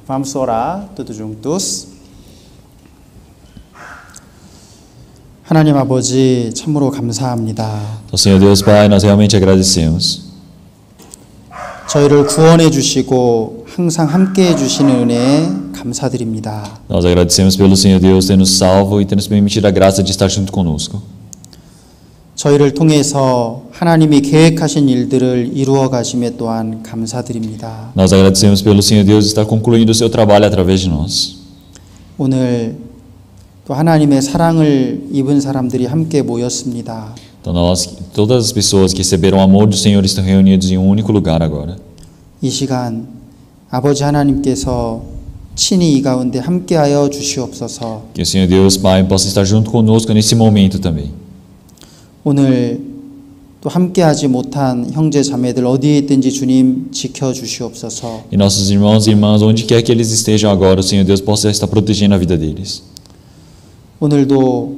Vamos orar todos juntos. 하나님 아버지 참으로 감사합니다. Senhor Deus Pai, nós realmente agradecemos. 저희를 구원해 주시고 항상 함께 해 주시는 은혜에 감사드립니다. Nós agradecemos pelo Senhor Deus ter nos salvo e ter nos permitido a graça de estar junto conosco. 저희를 통해서 하나님이 계획하신 일들을 이루어 가심에 또한 감사드립니다. Nós agradecemos pelo Senhor Deus estar concluindo o seu trabalho através de nós. 오늘 또 하나님의 사랑을 입은 사람들이 함께 모였습니다. Então nós, todas as pessoas que receberam o amor do Senhor estão reunidos em um único lugar agora. 이 시간 아버지 하나님께서 친히 이 가운데 함께하여 주시옵소서. Que o Senhor Deus Pai possa estar junto conosco nesse momento também. 오늘 또 함께하지 못한 형제 자매들 어디에 있든지 주님 지켜 주시옵소서. E nossos irmãos e irmãs, onde quer que eles estejam agora, o Senhor Deus possa estar protegendo a vida deles. 오늘도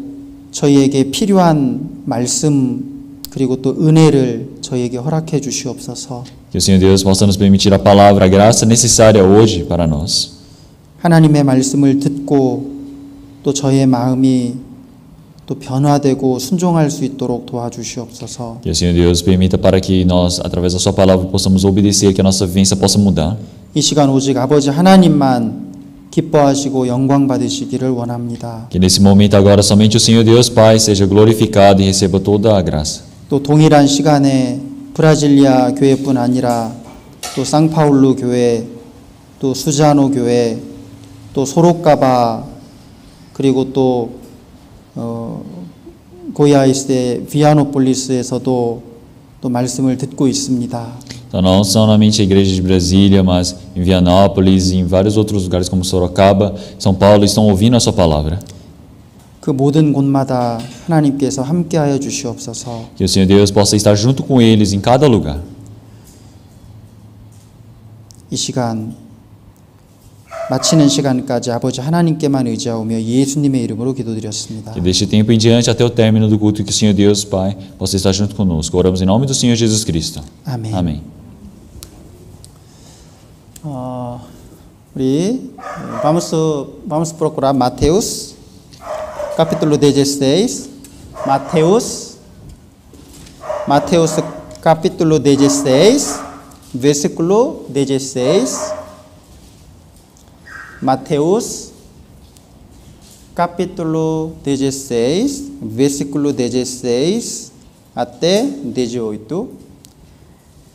저희에게 필요한 말씀 그리고 또 은혜를 저희에게 허락해 주시옵소서. Que o Senhor Deus possa nos permitir a palavra, a graça necessária hoje para nós. 하나님의 말씀을 듣고 또 저의 마음이 또 변화되고 순종할 수 있도록 도와주시옵소서. Que o Senhor Deus permita para que nós, através da sua palavra, possamos obedecer, que a nossa vivência possa mudar. 이 시간 오직 아버지 하나님만 기뻐하시고 영광 받으시기를 원합니다. Que nesse momento agora somente o Senhor Deus Pai seja glorificado e receba toda a graça. 또 동일한 시간에 브라질리아 교회뿐 아니라 또 상파울루 교회, 또 수자노 교회, 또 소로카바 그리고 또 고이아이스의 비아노폴리스에서도 또 말씀을 듣고 있습니다. Então não somente a igreja de Brasília, mas em Vianópolis e em vários outros lugares como Sorocaba, São Paulo estão ouvindo a sua palavra. 그 모든 곳마다 하나님께서 함께하여 주시옵소서. Que o Senhor Deus possa estar junto com eles em cada lugar. 이 시간 마치는 시간까지 아버지 하나님께만 의지하오며 예수님의 이름으로 기도드렸습니다. Que deste tempo em diante até o término do culto, que o Senhor Deus Pai possa estar junto conosco. Oramos em nome do Senhor Jesus Cristo. 아멘. Amém. 우리 vamos procurar Mateus capítulo 16. Mateus capítulo 16, versículo 16. Mateus capítulo 16, versículo 16 até 18.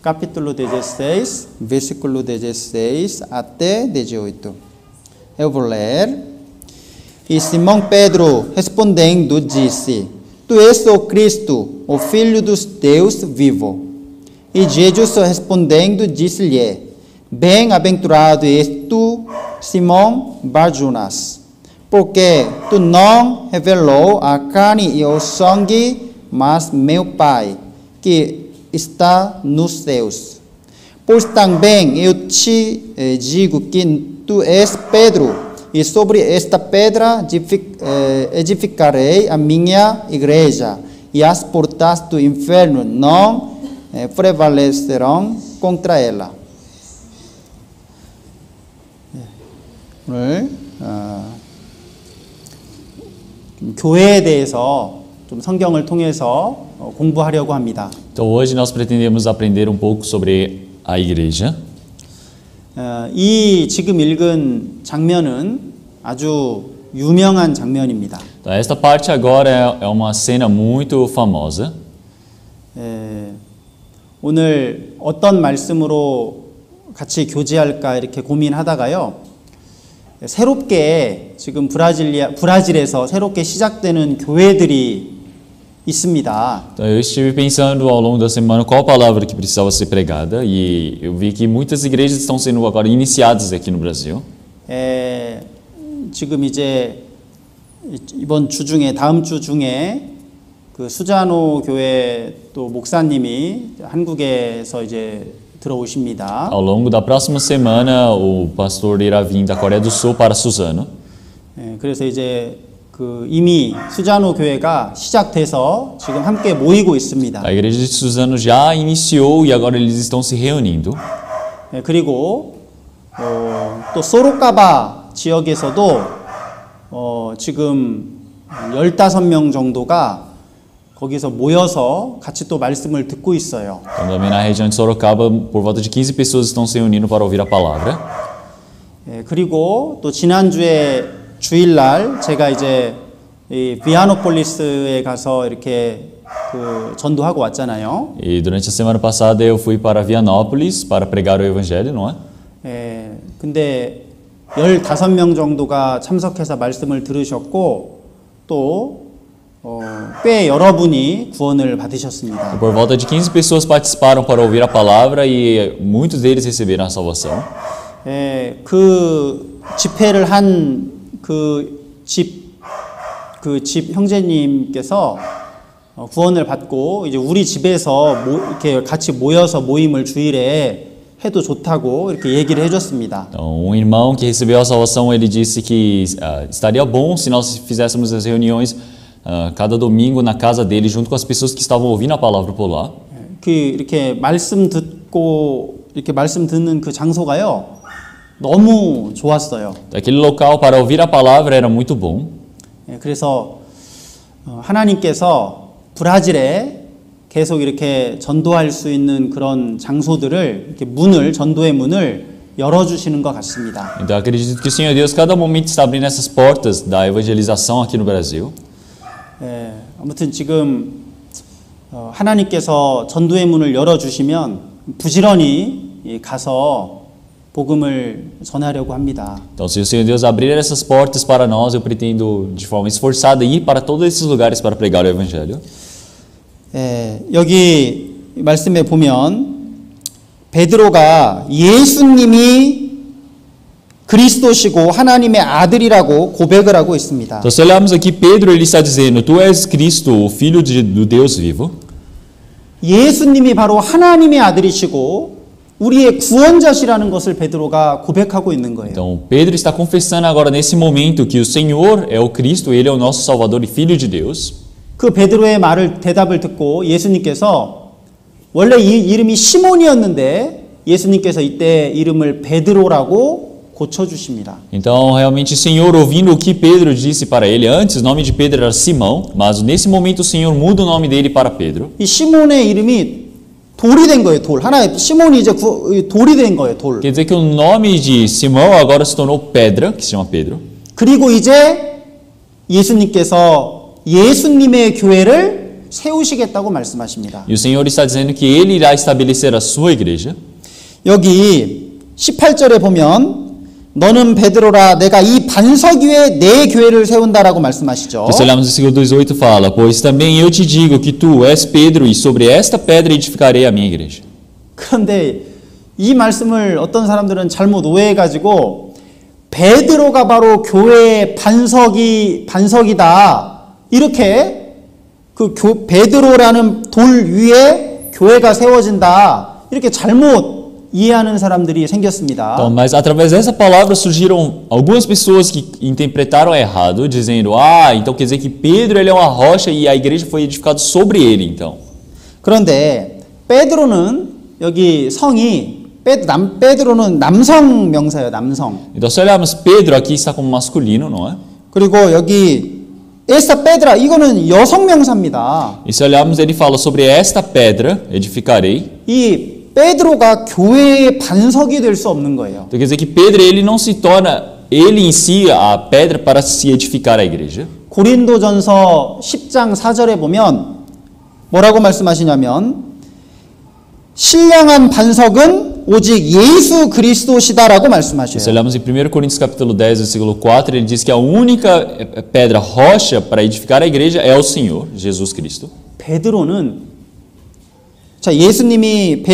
Capítulo 16, versículo 16 até 18. Eu vou ler. E Simão Pedro, respondendo, disse: Tu és o Cristo, o Filho do Deus vivo. E Jesus respondendo, disse-lhe: Bem-aventurado és tu, Simão Bar-Jonas, porque tu não revelou a carne e o sangue, mas meu Pai, que está nos céus. Pois também eu te digo que tu és Pedro, e sobre esta pedra edificarei a minha igreja, e as portas do inferno não prevalecerão contra ela. 오늘 교회에 대해서 좀 성경을 통해서 공부하려고 합니다. Então hoje nós pretendemos aprender um pouco sobre a igreja. 이 지금 읽은 장면은 아주 유명한 장면입니다. Então, esta parte agora é uma cena muito famosa. 오늘 어떤 말씀으로 같이 교제할까 이렇게 고민하다가요. 새롭게 지금 브라질에서 새롭게 시작되는 교회들이 있습니다. Então, eu estive pensando ao longo da semana qual palavra que precisava ser pregada e eu vi que muitas igrejas estão sendo agora iniciadas aqui no Brasil. 지금 이제 이번 주 중에 다음 주 중에 그 수자노 교회 또 목사님이 한국에서 이제 들어오십니다. Ao longo da próxima semana, o pastor irá vir da Coreia do Sul para Suzano. 그래서 이제 그 이미 수자노 교회가 시작돼서 지금 함께 모이고 있습니다. A igreja de Suzano já iniciou e agora eles estão se reunindo. 그리고 또 소로카바 지역에서도 지금 15명 정도가 거기서 모여서 같이 또 말씀을 듣고 있어요. Então, também na região de Sorocaba, por volta de 15 pessoas estão se reunindo para ouvir a palavra. 예, 그리고 또 지난주에 주일날 제가 이제 이 비아노폴리스에 가서 이렇게 그 전도하고 왔잖아요. E durante a semana passada eu fui para Vianópolis para pregar o evangelho, não é? 예, 근데 15명 정도가 참석해서 말씀을 들으셨고 또 꽤 여러분이 구원을 받으셨습니다. Por volta de 15 pessoas participaram para ouvir a palavra e muitos deles receberam a salvação. 예, 그 집회를 한 그 집 형제님께서 구원을 받고 이제 우리 집에서 이렇게 같이 모여서 모임을 주일에 해도 좋다고 이렇게 얘기를 해줬습니다. Então, irmão que recebeu a salvação, ele disse que estaria bom se nós fizéssemos as reuniões cada domingo na casa dele junto com as pessoas que estavam ouvindo a palavra por lá. 그 이렇게 말씀 듣는 그 장소가요 너무 좋았어요. Aquele local para ouvir a palavra era muito bom. 그래서 하나님께서 브라질에 계속 이렇게 전도할 수 있는 그런 장소들을 이렇게 전도의 문을 열어주시는 것 같습니다. Então acredito que o Senhor Deus cada momento está abrindo essas portas da evangelização aqui no Brasil. 예, 아무튼 지금 하나님께서 전도의 문을 열어주시면 부지런히 가서 복음을 전하려고 합니다. Então, se o Senhor Deus abrir essas portas para nós, eu pretendo de forma esforçada ir para todos esses lugares para pregar o evangelho. 예, 여기 말씀에 보면 베드로가 예수님이 그리스도시고 하나님의 아들이라고 고백을 하고 있습니다. Então, se olharmos aqui, Pedro ele está dizendo: Tu és Cristo, o Filho do Deus vivo. 예수님이 바로 하나님의 아들이시고 우리의 구원자시라는 것을 베드로가 고백하고 있는 거예요. Então, Pedro está confessando agora nesse momento que o Senhor é o Cristo, Ele é o nosso Salvador e Filho de Deus. 그 베드로의 대답을 듣고 예수님께서 원래 이 이름이 시몬이었는데 예수님께서 이때 이름을 베드로라고 고쳐주십니다. Então, realmente, o Senhor, ouvindo o que Pedro disse para ele, antes o nome de Pedro era Simão, mas nesse momento o Senhor muda o nome dele para Pedro. 이 시몬의 이름이 돌이 된 거예요, 돌. 하나의 시몬이 이제 돌이 된 거예요, 돌. Quer dizer que o nome de Simão agora se tornou Pedra, que se chama Pedro. 그리고 이제 예수님께서 예수님의 교회를 세우시겠다고 말씀하십니다. E o Senhor está dizendo que Ele irá estabelecer a sua igreja. 여기 18절에 보면 너는 베드로라 내가 이 반석 위에 내 교회를 세운다라고 말씀하시죠. Se olharmos no versículo 18 fala: Pois também eu te digo que tu és Pedro e sobre esta pedra edificarei a minha igreja. 그런데 이 말씀을 어떤 사람들은 잘못 오해해가지고 베드로가 바로 교회의 반석이다 이렇게 베드로라는 돌 위에 교회가 se워진다 이렇게 잘못 이해하는 사람들이 생겼습니다. Então, mas através dessa palavra surgiram algumas pessoas que interpretaram errado, dizendo: então quer dizer que Pedro ele é uma rocha e a igreja foi edificada sobre ele, então. 그런데 베드로는 여기 성이 베드로는 남성 명사예요, 남성. Então, se olharmos Pedro aqui está como masculino, não é? 그리고 여기 esta pedra 이거는 여성 명사입니다. E se olharmos ele fala sobre esta pedra edificarei. 이 베드로가 교회의 반석이 될 수 없는 거예요. Então quer dizer que Pedro ele não se torna ele em si a pedra para se edificar a igreja. 고린도전서 10장 4절에 보면 뭐라고 말씀하시냐면 신령한 반석은 오직 예수 그리스도시다라고 말씀하셔요. Se olharmos em 1 Coríntios capítulo 10, versículo 4, ele diz que a única pedra rocha para edificar a igreja é o Senhor, Jesus Cristo. 베드로는 자, 예수님이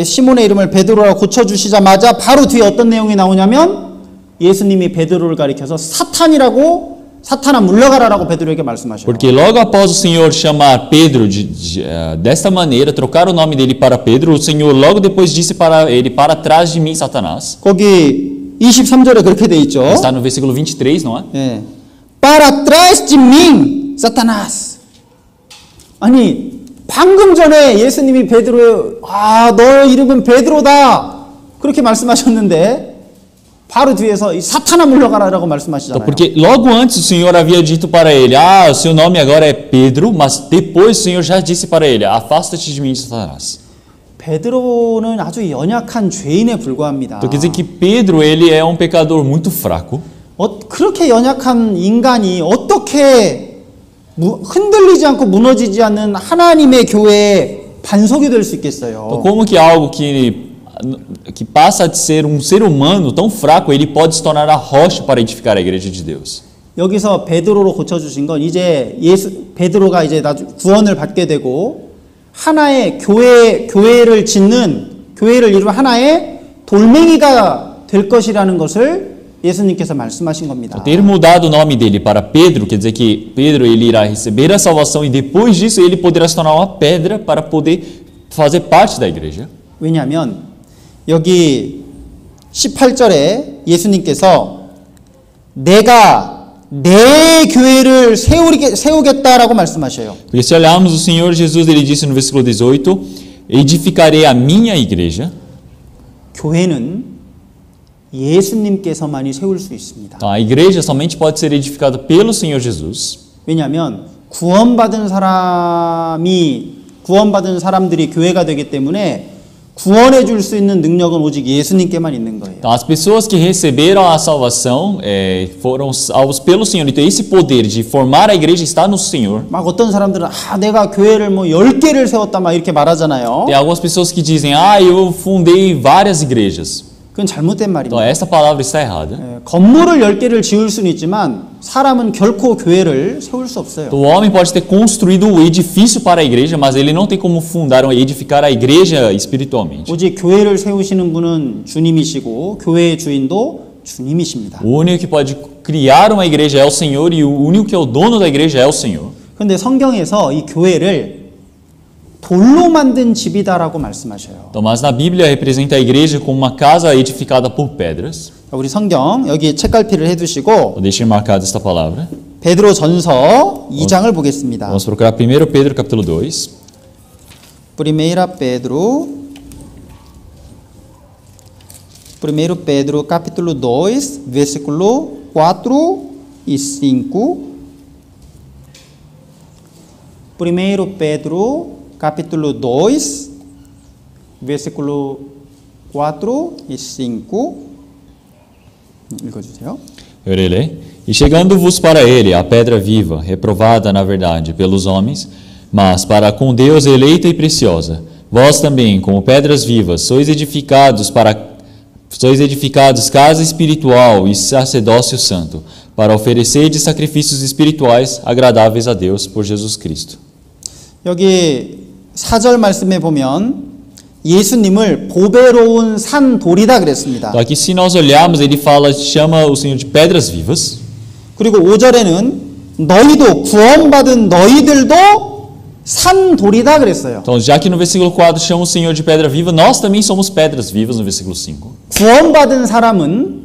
시몬의 이름을 베드로라고 고쳐주시자마자 바로 뒤에 어떤 내용이 나오냐면 예수님이 베드로를 가리켜서 사탄아 물러가라라고 베드로에게 말씀하셔요. Porque logo após o Senhor chamar Pedro desta maneira, trocar o nome dele para Pedro, o Senhor logo depois disse para ele: Para trás de mim, Satanás. 거기 23절에 그렇게 돼 있죠. Está no versículo 23, não é? 예. Para trás de mim, Satanás. 아니 방금 전에 예수님이 너의 이름은 베드로다. 그렇게 말씀하셨는데 바로 뒤에서 이 사탄아 물러가라라고 말씀하시잖아요. Então, porque logo antes o Senhor havia dito para ele: Ah, o seu nome agora é Pedro, mas depois o Senhor já disse para ele: Afasta-te de mim, Satanás. 베드로는 아주 연약한 죄인에 불과합니다. Então quer dizer que Pedro ele é um pecador muito fraco. 그렇게 연약한 인간이 어떻게 흔들리지 않고 무너지지 않는 하나님의 교회의 반석이 될 수 있겠어요? Então, como que algo que passa de ser um ser humano tão fraco, ele pode se tornar a rocha para edificar a igreja de Deus? 여기서 베드로로 고쳐주신 건 이제 베드로가 이제 구원을 받게 되고 하나의 교회를 이루는 하나의 돌멩이가 될 것이라는 것을 예수님께서 말씀하신 겁니다. Ter mudado o nome dele para Pedro quer dizer que Pedro ele irá receber a salvação e depois disso ele poderá se tornar uma pedra para poder fazer parte da igreja. 왜냐하면 여기 18절에 예수님께서 내가 내 교회를 세우겠다라고 말씀하셔요. Porque se olharmos o Senhor Jesus, ele disse no versículo 18: Edificarei a minha igreja. 교회는 예수님께서만이 세울 수 있습니다. Então, a igreja somente pode ser edificada pelo Senhor Jesus. 왜냐하면 구원받은 사람들이 교회가 되기 때문에 구원해 줄 수 있는 능력은 오직 예수님께만 있는 거예요. Então, as pessoas que receberam a salvação foram salvos pelo Senhor. Então, esse poder de formar a igreja está no Senhor. 막 어떤 사람들은 내가 교회를 10개를 세웠다 막 이렇게 말하잖아요. Tem algumas pessoas que dizem: eu fundei várias igrejas. 그건 잘못된 말입니다. Então, essa palavra está errada. 건물을 10개를 지을 수는 있지만 사람은 결코 교회를 세울 수 없어요. Então, o homem pode ter construído o edifício para a igreja, mas ele não tem como fundar ou edificar a igreja espiritualmente. 오직 교회를 세우시는 분은 주님이시고 교회의 주인도 주님이십니다. O único que pode criar uma igreja é o Senhor e o único que é o dono da igreja é o Senhor. 그런데 성경에서 이 교회를 돌로 만든 집이다라고 말씀하셔요. Então, mas na Bíblia representa a igreja como uma casa edificada por pedras. 우리 성경 여기 책갈피를 해두시고 Deixem marcada esta palavra. 베드로전서 2장을 보겠습니다. Vamos procurar 1 Pedro capítulo 2. Primeira Pedro capítulo 2, versículo 4 e 5. 1 Pedro capítulo 2, versículo 4 e 5. 읽어주세요. Eu irei ler. E chegando-vos para ele, a pedra viva, reprovada na verdade pelos homens, mas para com Deus eleita e preciosa, vós também, como pedras vivas, sois edificados casa espiritual e sacerdócio santo, para oferecerdes sacrifícios espirituais agradáveis a Deus por Jesus Cristo. 여기 4절 말씀에 보면 예수님을 보배로운 산돌이다 그랬습니다. Então aqui se nós olharmos, ele chama o Senhor de pedras vivas. 그리고 5절에는 너희도 구원받은 너희들도 산돌이다 그랬어요. Então, já que no versículo 4 chama o Senhor de pedra viva, nós também somos pedras vivas no versículo 5. 구원받은 사람은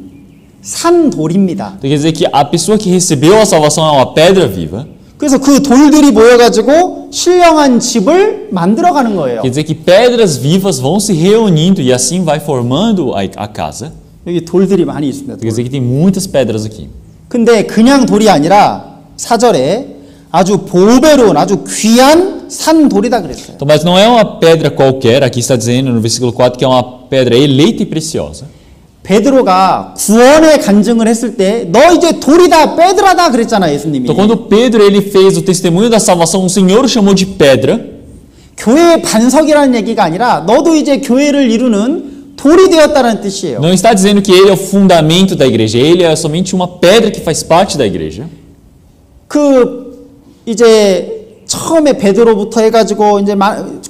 산돌입니다. Então, quer dizer que a pessoa que recebeu a salvação é uma pedra viva. 그래서 그 돌들이 모여가지고 신령한 집을 만들어가는 거예요. Quer dizer que pedras vivas vão se reunindo e assim vai formando a casa. 여기 돌들이 많이 있습니다. Quer dizer que tem muitas pedras aqui. 근데 그냥 돌이 아니라 4절에 아주 보배로운 아주 귀한 산돌이다 그랬어요. Então, mas não é uma pedra qualquer, aqui está dizendo no versículo 4 que é uma pedra eleita e preciosa. 베드로가 구원의 간증을 했을 때 너 이제 돌이다 빼드라다 그랬잖아 예수님이. Então, quando Pedro ele fez o testemunho da salvação, o Senhor o chamou de pedra. 교회의 반석이라는 얘기가 아니라 너도 이제 교회를 이루는 돌이 되었다는 뜻이에요. Não está dizendo que ele é o fundamento da igreja, ele é somente uma pedra que faz parte da igreja. 이제 처음에 베드로부터 해가지고 이제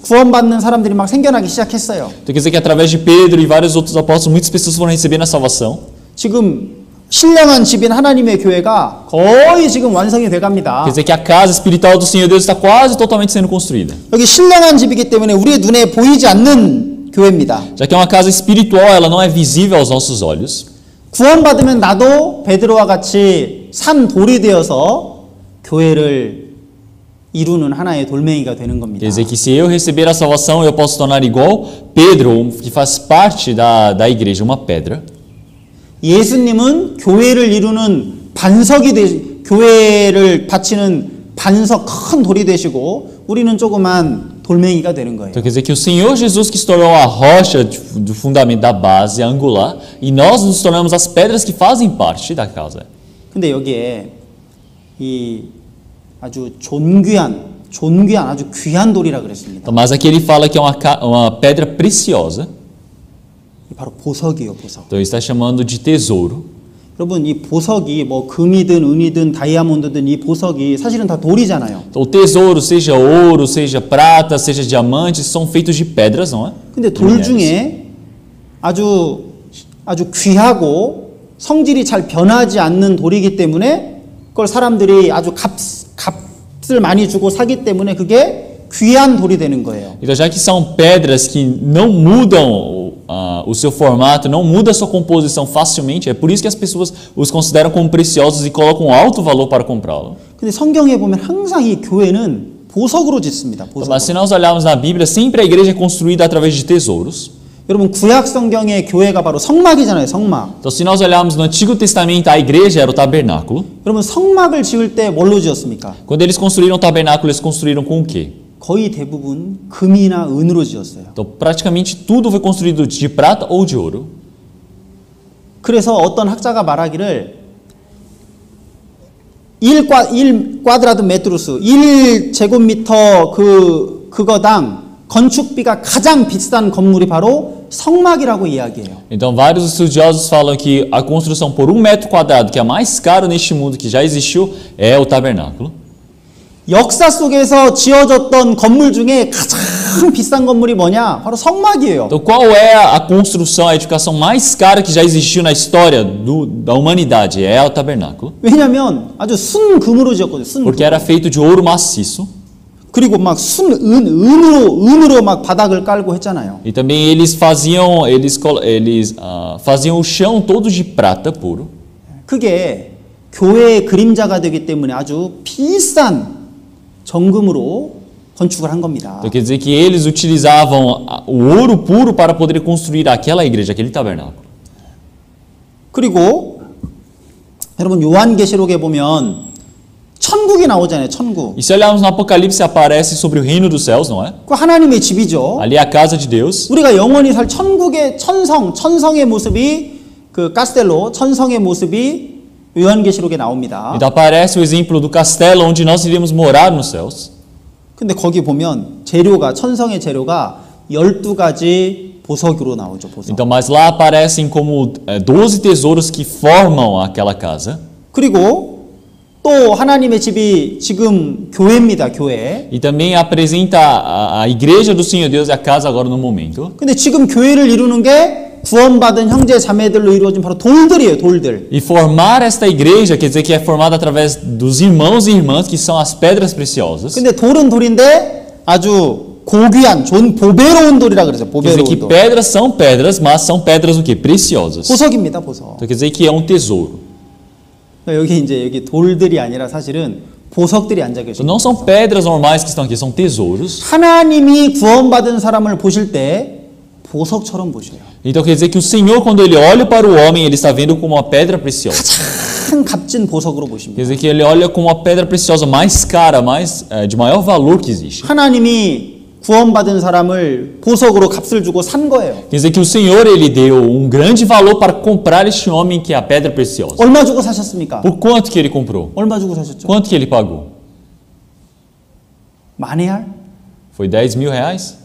구원받는 사람들이 막 생겨나기 시작했어요. Então quer dizer que através de Pedro e vários outros apóstolos, muitas pessoas foram recebendo a salvação. 지금 신령한 집인 하나님의 교회가 거의 지금 완성이 돼갑니다. Quer dizer que a casa espiritual do Senhor Deus está quase totalmente sendo construída. 여기 신령한 집이기 때문에 우리의 눈에 보이지 않는 교회입니다. Já que é uma casa espiritual, ela não é visível aos nossos olhos. 구원받으면 나도 베드로와 같이 산 돌이 되어서 교회를 이루는 하나의 돌멩이가 되는 겁니다. Quer dizer que se eu receber a salvação, eu posso tornar igual Pedro, que faz parte da igreja, uma pedra. 예수님은 교회를 이루는 교회를 바치는 반석 큰 돌이 되시고 우리는 조그만 돌멩이가 되는 거예요. Então quer dizer que o Senhor Jesus que se tornou a rocha do fundamento da base angular e nós nos tornamos as pedras que fazem parte da casa. 근데 여기에 이 아주 존귀한 아주 귀한 돌이라 그랬습니다. Mas aqui ele fala que é uma pedra preciosa. 바로 보석이요, 보석. Então ele está chamando de tesouro. 여러분 이 보석이 뭐 금이든 은이든 다이아몬드든 이 보석이 사실은 다 돌이잖아요. Então, o tesouro, seja ouro, seja prata, seja diamante, são feitos de pedras, não é? 근데 돌 중에 아주 귀하고 성질이 잘 변하지 않는 돌이기 때문에 그걸 사람들이 아주 값을 많이 주고 사기 때문에 그게 귀한 돌이 되는 거예요. Então, já que são pedras que não mudam o seu formato, não muda a sua composição facilmente, é por isso que as pessoas os consideram como preciosos e colocam alto valor para comprá-lo. 근데 성경에 보면 항상 이 교회는 보석으로 짓습니다. 보석으로. Mas se nós olharmos na Bíblia, sempre a igreja é construída através de tesouros. 여러분 구약 성경의 교회가 바로 성막이잖아요, 성막. Então, se nós olharmos no Antigo Testamento, a igreja era o tabernáculo. 여러분 성막을 지을 때 뭘로 지었습니까? Quando eles construíram o tabernáculo, eles construíram com o quê? 거의 대부분 금이나 은으로 지었어요. Então, praticamente tudo foi construído de prata ou de ouro. 그래서 어떤 학자가 말하기를 1쿼드라도 메트루스 1제곱미터 그거당 건축비가 가장 비싼 건물이 바로 성막이라고 이야기해요. Então, vários estudiosos falam que a construção por 1 metro quadrado, que é a mais cara neste mundo que já existiu, é o tabernáculo. 역사 속에서 지어졌던 건물 중에 가장 비싼 건물이 뭐냐? 바로 성막이에요. Então, qual é a construção, a edificação mais cara que já existiu na história da humanidade? É o tabernáculo. 왜냐하면 아주 순금으로 지었거든요. 순금. Porque era feito de ouro maciço. 그리고 막 은으로 막 바닥을 깔고 했잖아요. E também eles faziam o chão todo de prata puro. 그게 교회의 그림자가 되기 때문에 아주 비싼 정금으로 건축을 한 겁니다. Então quer dizer que eles utilizavam o ouro puro para poder construir aquela igreja, aquele tabernáculo. 그리고 여러분 요한계시록에 보면 천국이 나오잖아요. 천국. E se olharmos no Apocalipse, aparece sobre o reino dos céus, não é? 그 하나님의 집이죠. Ali é a casa de Deus. 우리가 영원히 살 천국의 천성의 모습이 그 카스텔로 천성의 모습이 요한계시록에 나옵니다. Então aparece o exemplo do castelo onde nós iríamos morar nos céus. 근데 거기 보면 천성의 재료가 12가지 보석으로 나오죠. 보석. Então, mas lá aparecem como 12 tesouros que formam aquela casa. 그리고 또 하나님의 집이 지금 교회입니다. 교회. E também apresenta a igreja do Senhor Deus e a casa agora no momento. 근데 지금 교회를 이루는 게 구원받은 형제 자매들로 이루어진 바로 돌들이에요. 돌들. E formar esta igreja quer dizer que é formada através dos irmãos e irmãs que são as pedras preciosas. 근데 돌은 돌인데 아주 고귀한 보배로운 돌이라 그러죠. Quer dizer que 보배로운 돌. pedras são pedras, mas são pedras o quê? Preciosas. 보석입니다. 보석. Então quer dizer que é um tesouro. 여기 돌들이 아니라 사실은 보석들이 앉아 Então 계십니다. não são pedras normais que estão aqui, são tesouros. 하나님이 구원받은 사람을 보실 때 보석처럼 보셔요. Então quer dizer que o Senhor, quando ele olha para o homem, ele está vendo como uma pedra preciosa. 가장 값진 보석으로 보십니다. Quer dizer que ele olha como uma pedra preciosa mais cara, de maior valor que existe. 하나님이 구원받은 사람을 보석으로 값을 주고 산 거예요. Quer dizer que o Senhor ele deu um grande valor para comprar este homem que é a pedra preciosa. 얼마 주고 사셨습니까? Por quanto que ele comprou? 얼마 주고 사셨죠? Quanto que ele pagou? 만회할? Foi 10.000 reais?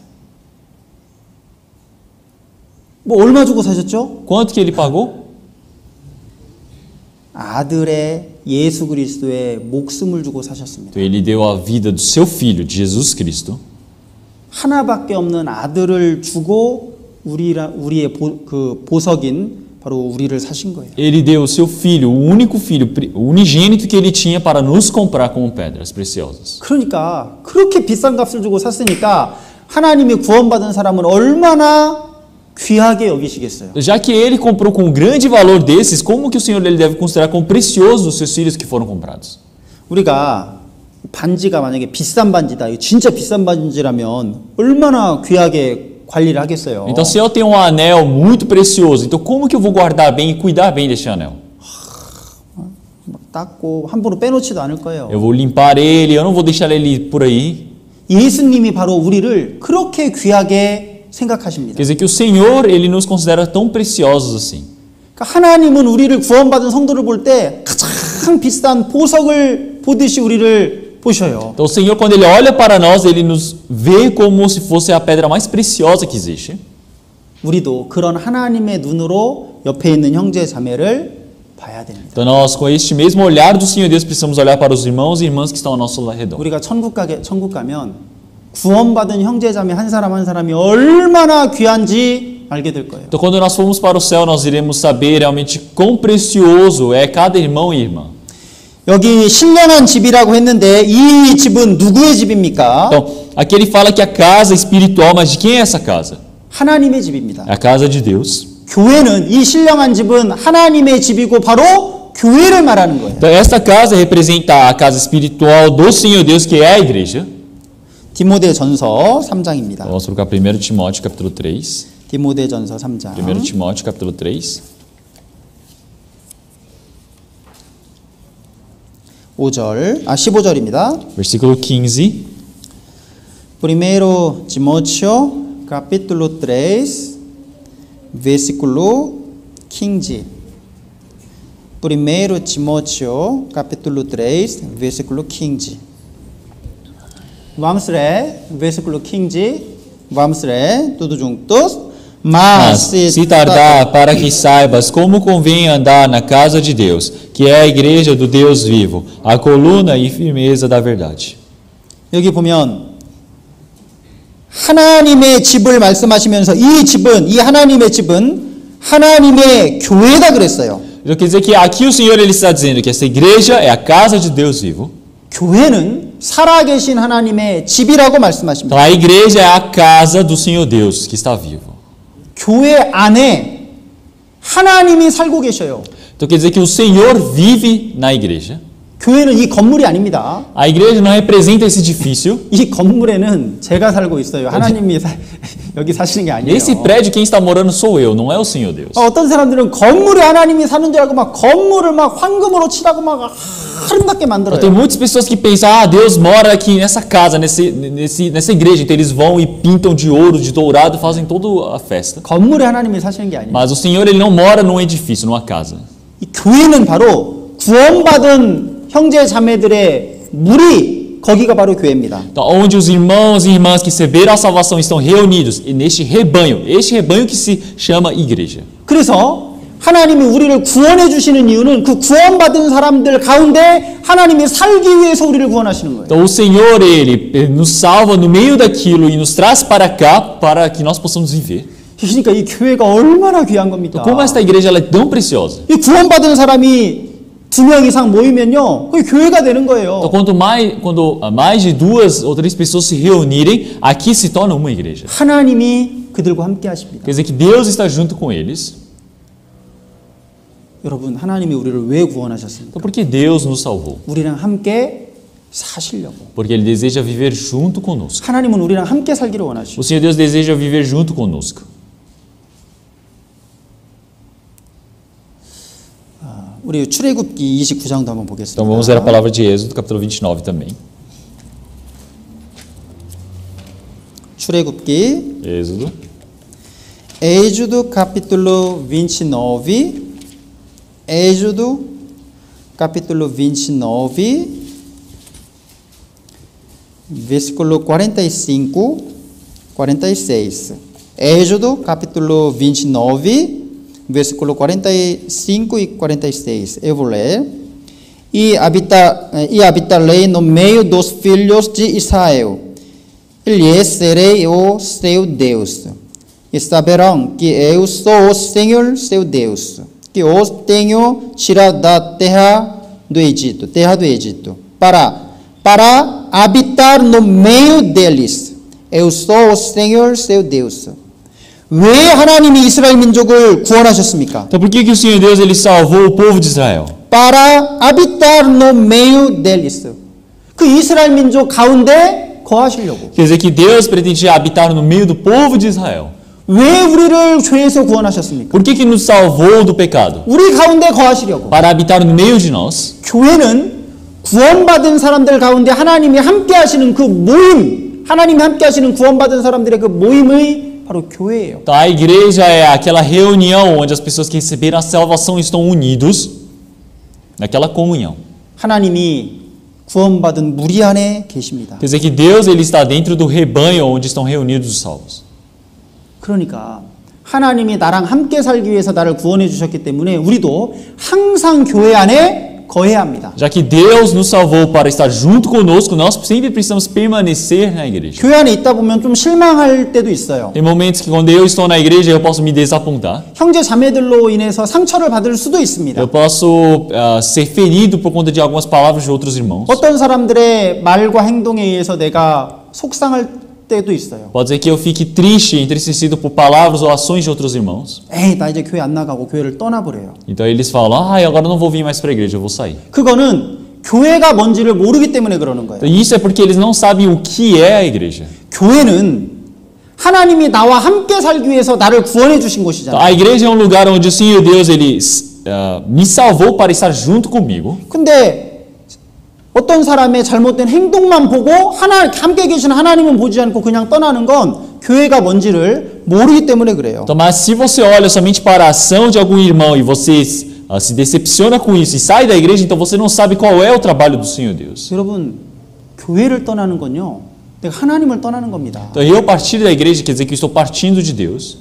뭐 얼마 주고 사셨죠? Quanto que ele pagou? 아들의 예수 그리스도의 목숨을 주고 사셨습니다. Então ele deu a vida do seu filho, de Jesus Cristo. 하나밖에 없는 아들을 주고 우리의 보석인 바로 우리를 사신 거예요. Ele deu o seu filho, o único filho, o unigênito que ele tinha para nos comprar como pedras preciosas. 그러니까 그렇게 비싼 값을 주고 샀으니까 하나님이 구원받은 사람은 얼마나 귀하게 여기시겠어요. Já que ele comprou com um grande valor desses, como que o Senhor ele deve considerar como precioso os seus filhos que foram comprados? 우리가 반지가 만약에 비싼 반지다, 이거 진짜 비싼 반지라면 얼마나 귀하게 관리를 하겠어요. Então, se eu tenho um anel muito precioso, então como que eu vou guardar bem e cuidar bem deste anel? 막 닦고 함부로 빼놓지도 않을 거예요. Eu vou limpar ele, eu não vou deixar ele por aí. 예수님이 바로 우리를 그렇게 귀하게 생각하십니다. Quer dizer que o Senhor, Ele nos considera tão preciosos assim. 그러니까 하나님은 우리를 구원받은 성도를 볼 때 가장 비싼 보석을 보듯이 우리를 보셔요. Então, o Senhor, quando Ele olha para nós, Ele nos vê como se fosse a pedra mais preciosa que existe. 우리도 그런 하나님의 눈으로 옆에 있는 형제 자매를 봐야 됩니다. Então, nós, com este mesmo olhar do Senhor Deus, precisamos olhar para os irmãos e irmãs que estão ao nosso redor. 우리가 천국 가면 구원받은 형제 자매 한 사람 한 사람이 얼마나 귀한지 알게 될 거예요. Então, quando nós formos para o céu, nós iremos saber realmente quão precioso é cada irmão e irmã. 여기 신령한 집이라고 했는데 이 집은 누구의 집입니까? Então, aqui ele fala que a casa é espiritual, mas de quem é essa casa? 하나님의 집입니다. É a casa de Deus. 교회는 이 신령한 집은 하나님의 집이고 바로 교회를 말하는 거예요. Então, esta casa representa a casa espiritual do Senhor Deus, que é a igreja. 디모데전서 3장입니다. Vamos trocar 1 Timóteo capítulo 3. 디모데전서 3장 1 Timóteo capítulo 3. 15절입니다. Versículo 15. Primeiro Timóteo capítulo 3 versículo 15. Primeiro Timóteo capítulo 3 versículo 15. Vamos ler versículo 15. Vamos ler tudo juntos. Mas, se tardar, para que saibas como convém andar na casa de Deus, que é a igreja do Deus vivo, a coluna e firmeza da verdade. 여기 보면 하나님의 집을 말씀하시면서 이 하나님의 집은 하나님의 교회다 그랬어요. Então quer dizer que aqui o Senhor ele está dizendo que essa igreja é a casa de Deus vivo. 교회는 살아계신 하나님의 집이라고 말씀하십니다. Então a igreja é a casa do Senhor Deus que está vivo. 교회 안에 하나님이 살고 계셔요. Então quer dizer que o Senhor vive na igreja. 교회는 이 건물이 아닙니다. A igreja não representa esse edifício. 이 건물에는 제가 살고 있어요. 하나님이 여기 사시는 게 아니에요. Esse prédio quem está morando sou eu, não é o Senhor Deus. 어떤 사람들은 건물에 하나님이 사는 줄 알고 막 건물을 막 황금으로 칠하고 막 아름답게 만들어요. Tem muitas pessoas que pensam, Deus mora aqui nessa casa, nessa igreja. Então eles vão e pintam de ouro, de dourado, fazem toda a festa. 건물에 하나님이 사시는 게 아니에요. Mas o Senhor ele não mora num edifício, numa casa. 이 교회는 바로 구원받은 형제 자매들의 무리, 거기가 바로 교회입니다. Então, onde os irmãos e irmãs que receberam a salvação estão reunidos e neste rebanho, este rebanho que se chama igreja. 그래서 하나님이 우리를 구원해 주시는 이유는 그 구원받은 사람들 가운데 하나님이 살기 위해서 우리를 구원하시는 거예요. Então o Senhor ele nos salva no meio daquilo e nos traz para cá para que nós possamos viver. 그러니까 이 교회가 얼마나 귀한 겁니까? Então, como esta igreja ela é tão preciosa. 이 구원받은 사람이 2명 이상 모이면요, 그게 교회가 되는 거예요. Então, quando mais de 2 ou 3 pessoas se reunirem, aqui se torna uma igreja. 하나님이 그들과 함께 하십니다. Quer dizer que Deus está junto com eles. 여러분, 하나님이 우리를 왜 구원하셨습니까? Então, por que Deus nos salvou? 우리랑 함께 사시려고. Porque Ele deseja viver junto conosco. 하나님은 우리랑 함께 살기를 원하시고. O Senhor Deus deseja viver junto conosco. 우리 출애굽기 29장도 한번 보겠습니다. Então vamos ler a palavra de Êxodo, capítulo 29 também. 출애굽기 Êxodo. Êxodo capítulo 29. Êxodo capítulo 29 versículo 45, 46. Êxodo capítulo 29 versículo 45 e 46. Eu vou ler. E habitarei no meio dos filhos de Israel. E lhes serei o seu Deus. E saberão que eu sou o Senhor, seu Deus, que os tenho tirado da terra do Egito, para habitar no meio deles. Eu sou o Senhor, seu Deus. 왜 하나님이 이스라엘 민족을 구원하셨습니까? Então por que o Senhor Deus ele salvou o povo de Israel? Para habitar no meio deles. 그 이스라엘 민족 가운데 거하시려고. Quer dizer que Deus pretendia habitar no meio do povo de Israel. 왜 우리를 죄에서 구원하셨습니까? Por que nos salvou do pecado? 우리 가운데 거하시려고. Para habitar no meio de nós. 교회는 구원받은 사람들 가운데 하나님이 함께 하시는 그 모임, 하나님이 함께 하시는 구원받은 사람들의 그 모임의 바로 교회예요. Então, a igreja é aquela reunião onde as pessoas que receberam a salvação estão unidos naquela comunhão. 하나님이 구원받은 무리 안에 계십니다. Quer dizer que Deus ele está dentro do rebanho onde estão reunidos os salvos. 그러니까 하나님이 나랑 함께 살기 위해서 나를 구원해 주셨기 때문에 우리도 항상 교회 안에 거해야 합니다. Já que Deus nos salvou para estar junto conosco, nós sempre precisamos permanecer na igreja. 교회 안에 있다 보면 좀 실망할 때도 있어요. Tem momentos que quando eu estou na igreja eu posso me desapontar. 형제 자매들로 인해서 상처를 받을 수도 있습니다. Eu posso ser ferido por conta de algumas palavras de outros irmãos. 어떤 사람들의 말과 행동에 의해서 내가 속상할 때도 있어요. Pode ser que eu fique triste, entristecido por palavras ou ações de outros irmãos. 에이, 나 이제 교회 안 나가고 교회를 떠나버려요. Então eles falam, agora eu não vou vir mais para a igreja, eu vou sair. 그거는 교회가 뭔지를 모르기 때문에 그러는 거예요. Então, isso é porque eles não sabem o que é a igreja. 교회는 하나님이 나와 함께 살기 위해서 나를 구원해 주신 Então, 곳이잖아요. a igreja é um lugar onde o Senhor Deus ele me salvou para estar junto comigo. 근데 어떤 사람의 잘못된 행동만 보고 함께 계신 하나님은 보지 않고 그냥 떠나는 건 교회가 뭔지를 모르기 때문에 그래요. Então, mas se você olha somente para a ação de algum irmão e você se decepciona com isso e sai da igreja, então você não sabe qual é o trabalho do Senhor Deus. 여러분, 교회를 떠나는 건요, 내가 하나님을 떠나는 겁니다. Então, eu partir da igreja quer dizer que eu estou partindo de Deus.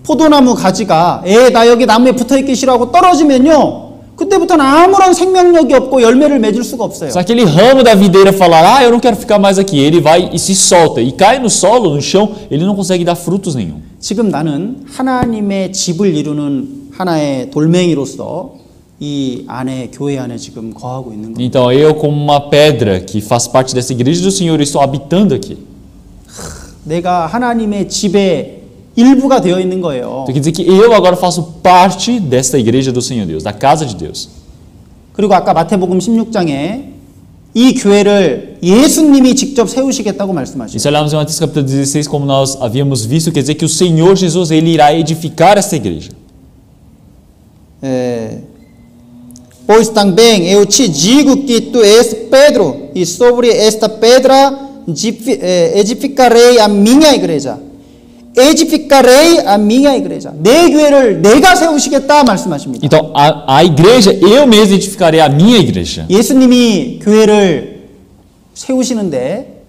포도나무 가지가 나 여기 나무에 붙어있기 싫어하고 떨어지면요, 그때부터는 아무런 생명력이 없고 열매를 맺을 수가 없어요. Se aquele ramo da videira falar, eu não quero ficar mais aqui, ele vai e se solta e cai no solo, no chão, ele não consegue dar frutos nenhum. 지금 나는 하나님의 집을 이루는 하나의 돌멩이로서 이 안에 교회 안에 지금 거하고 있는 거예요. Então eu como uma pedra que faz parte dessa igreja do Senhor, estou habitando aqui. 내가 하나님의 집에 일부가 되어 있는 거예요. Então quer dizer que eu agora faço parte desta igreja do Senhor Deus, da casa de Deus. 그리고 아까 마태복음 16장에 이 교회를 예수님이 직접 세우시겠다고 말씀하셨어요. E se olharmos em Mateus capítulo 16, como nós havíamos visto, quer dizer que o Senhor Jesus ele irá edificar esta igreja. Pois também eu te digo que tu és Pedro, e sobre esta pedra edificarei a minha igreja. edificarei a minha igreja. 내 교회를 내가 세우시겠다 말씀하십니다. Então, a igreja, eu mesmo edificarei a minha igreja. 예수님이 교회를 세우시는데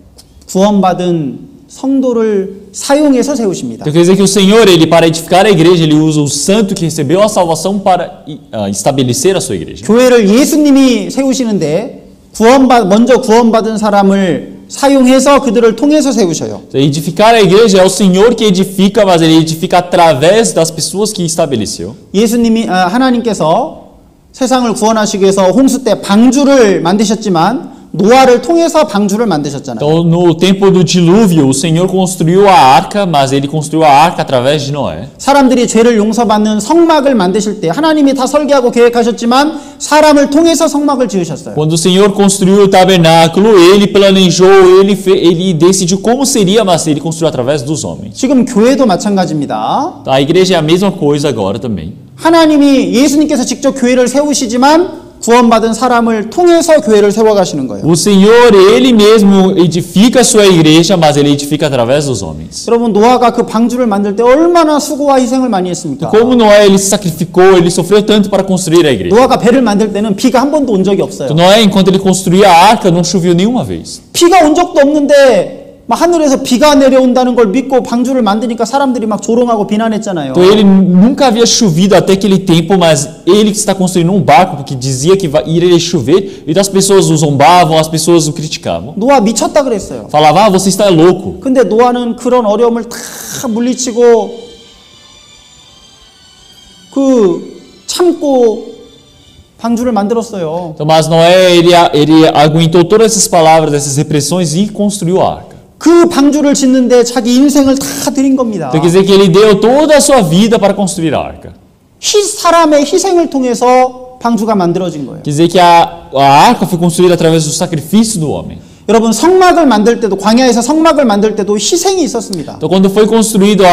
구원받은 성도를 사용해서 세우십니다. Então, quer dizer que o Senhor, ele para edificar a igreja, ele usa o santo que recebeu a salvação para estabelecer a sua igreja. 교회를 예수님이 세우시는데 먼저 구원받은 사람을 사용해서 그들을 통해서 세우셔요. Edificar a igreja é o Senhor que edifica, mas ele edifica através das pessoas que estabeleceu. 하나님께서 세상을 구원하시기 위해서 홍수 때 방주를 만드셨지만 노아를 통해서 방주를 만드셨잖아요. Então, no tempo do dilúvio, o Senhor construiu a arca, mas ele construiu a arca através de Noé. 사람들이 죄를 용서받는 성막을 만드실 때 하나님이 다 설계하고 계획하셨지만 사람을 통해서 성막을 지으셨어요. Quando o Senhor construiu o tabernáculo, ele planejou, ele decidiu como seria, mas ele construiu através dos homens. 지금 교회도 마찬가지입니다. A igreja é a mesma coisa agora também. 하나님이 예수님께서 직접 교회를 세우시지만 구원받은 사람을 통해서 교회를 세워가시는 거예요. O Senhor, ele mesmo edifica a sua igreja, mas ele edifica através dos homens. 여러분, 노아가 그 방주를 만들 때 얼마나 수고와 희생을 많이 했습니까? Como Noé, ele se sacrificou, ele sofreu tanto para construir a igreja. 노아가 배를 만들 때는 비가 한 번도 온 적이 없어요. Noé, enquanto ele construía a arca, não choveu nenhuma vez. 비가 온 적도 없는데 하늘에서 비가 내려온다는 걸 믿고 방주를 만드니까 사람들이 막 조롱하고 비난했잖아요. Então ele nunca havia chovido até aquele tempo, mas ele que está construindo um barco porque dizia que iria chover, e as pessoas o zombavam, as pessoas o criticavam. 노아 미쳤다 그랬어요. Falava, você está louco. 근데 노아는 그런 어려움을 다 물리치고 참고 방주를 만들었어요. Então, mas Noé, ele aguentou todas essas palavras, essas repressões e construiu a arca. 그 방주를 짓는데 자기 인생을 다 드린 겁니다. Então quer dizer que ele deu toda a sua vida para construir a arca. 사람의 희생을 통해서 방주가 만들어진 거예요. Quer dizer que a arca foi construída através do sacrifício do homem. 여러분 성막을 만들 때도 광야에서 성막을 만들 때도 희생이 있었습니다. Então, quando foi construído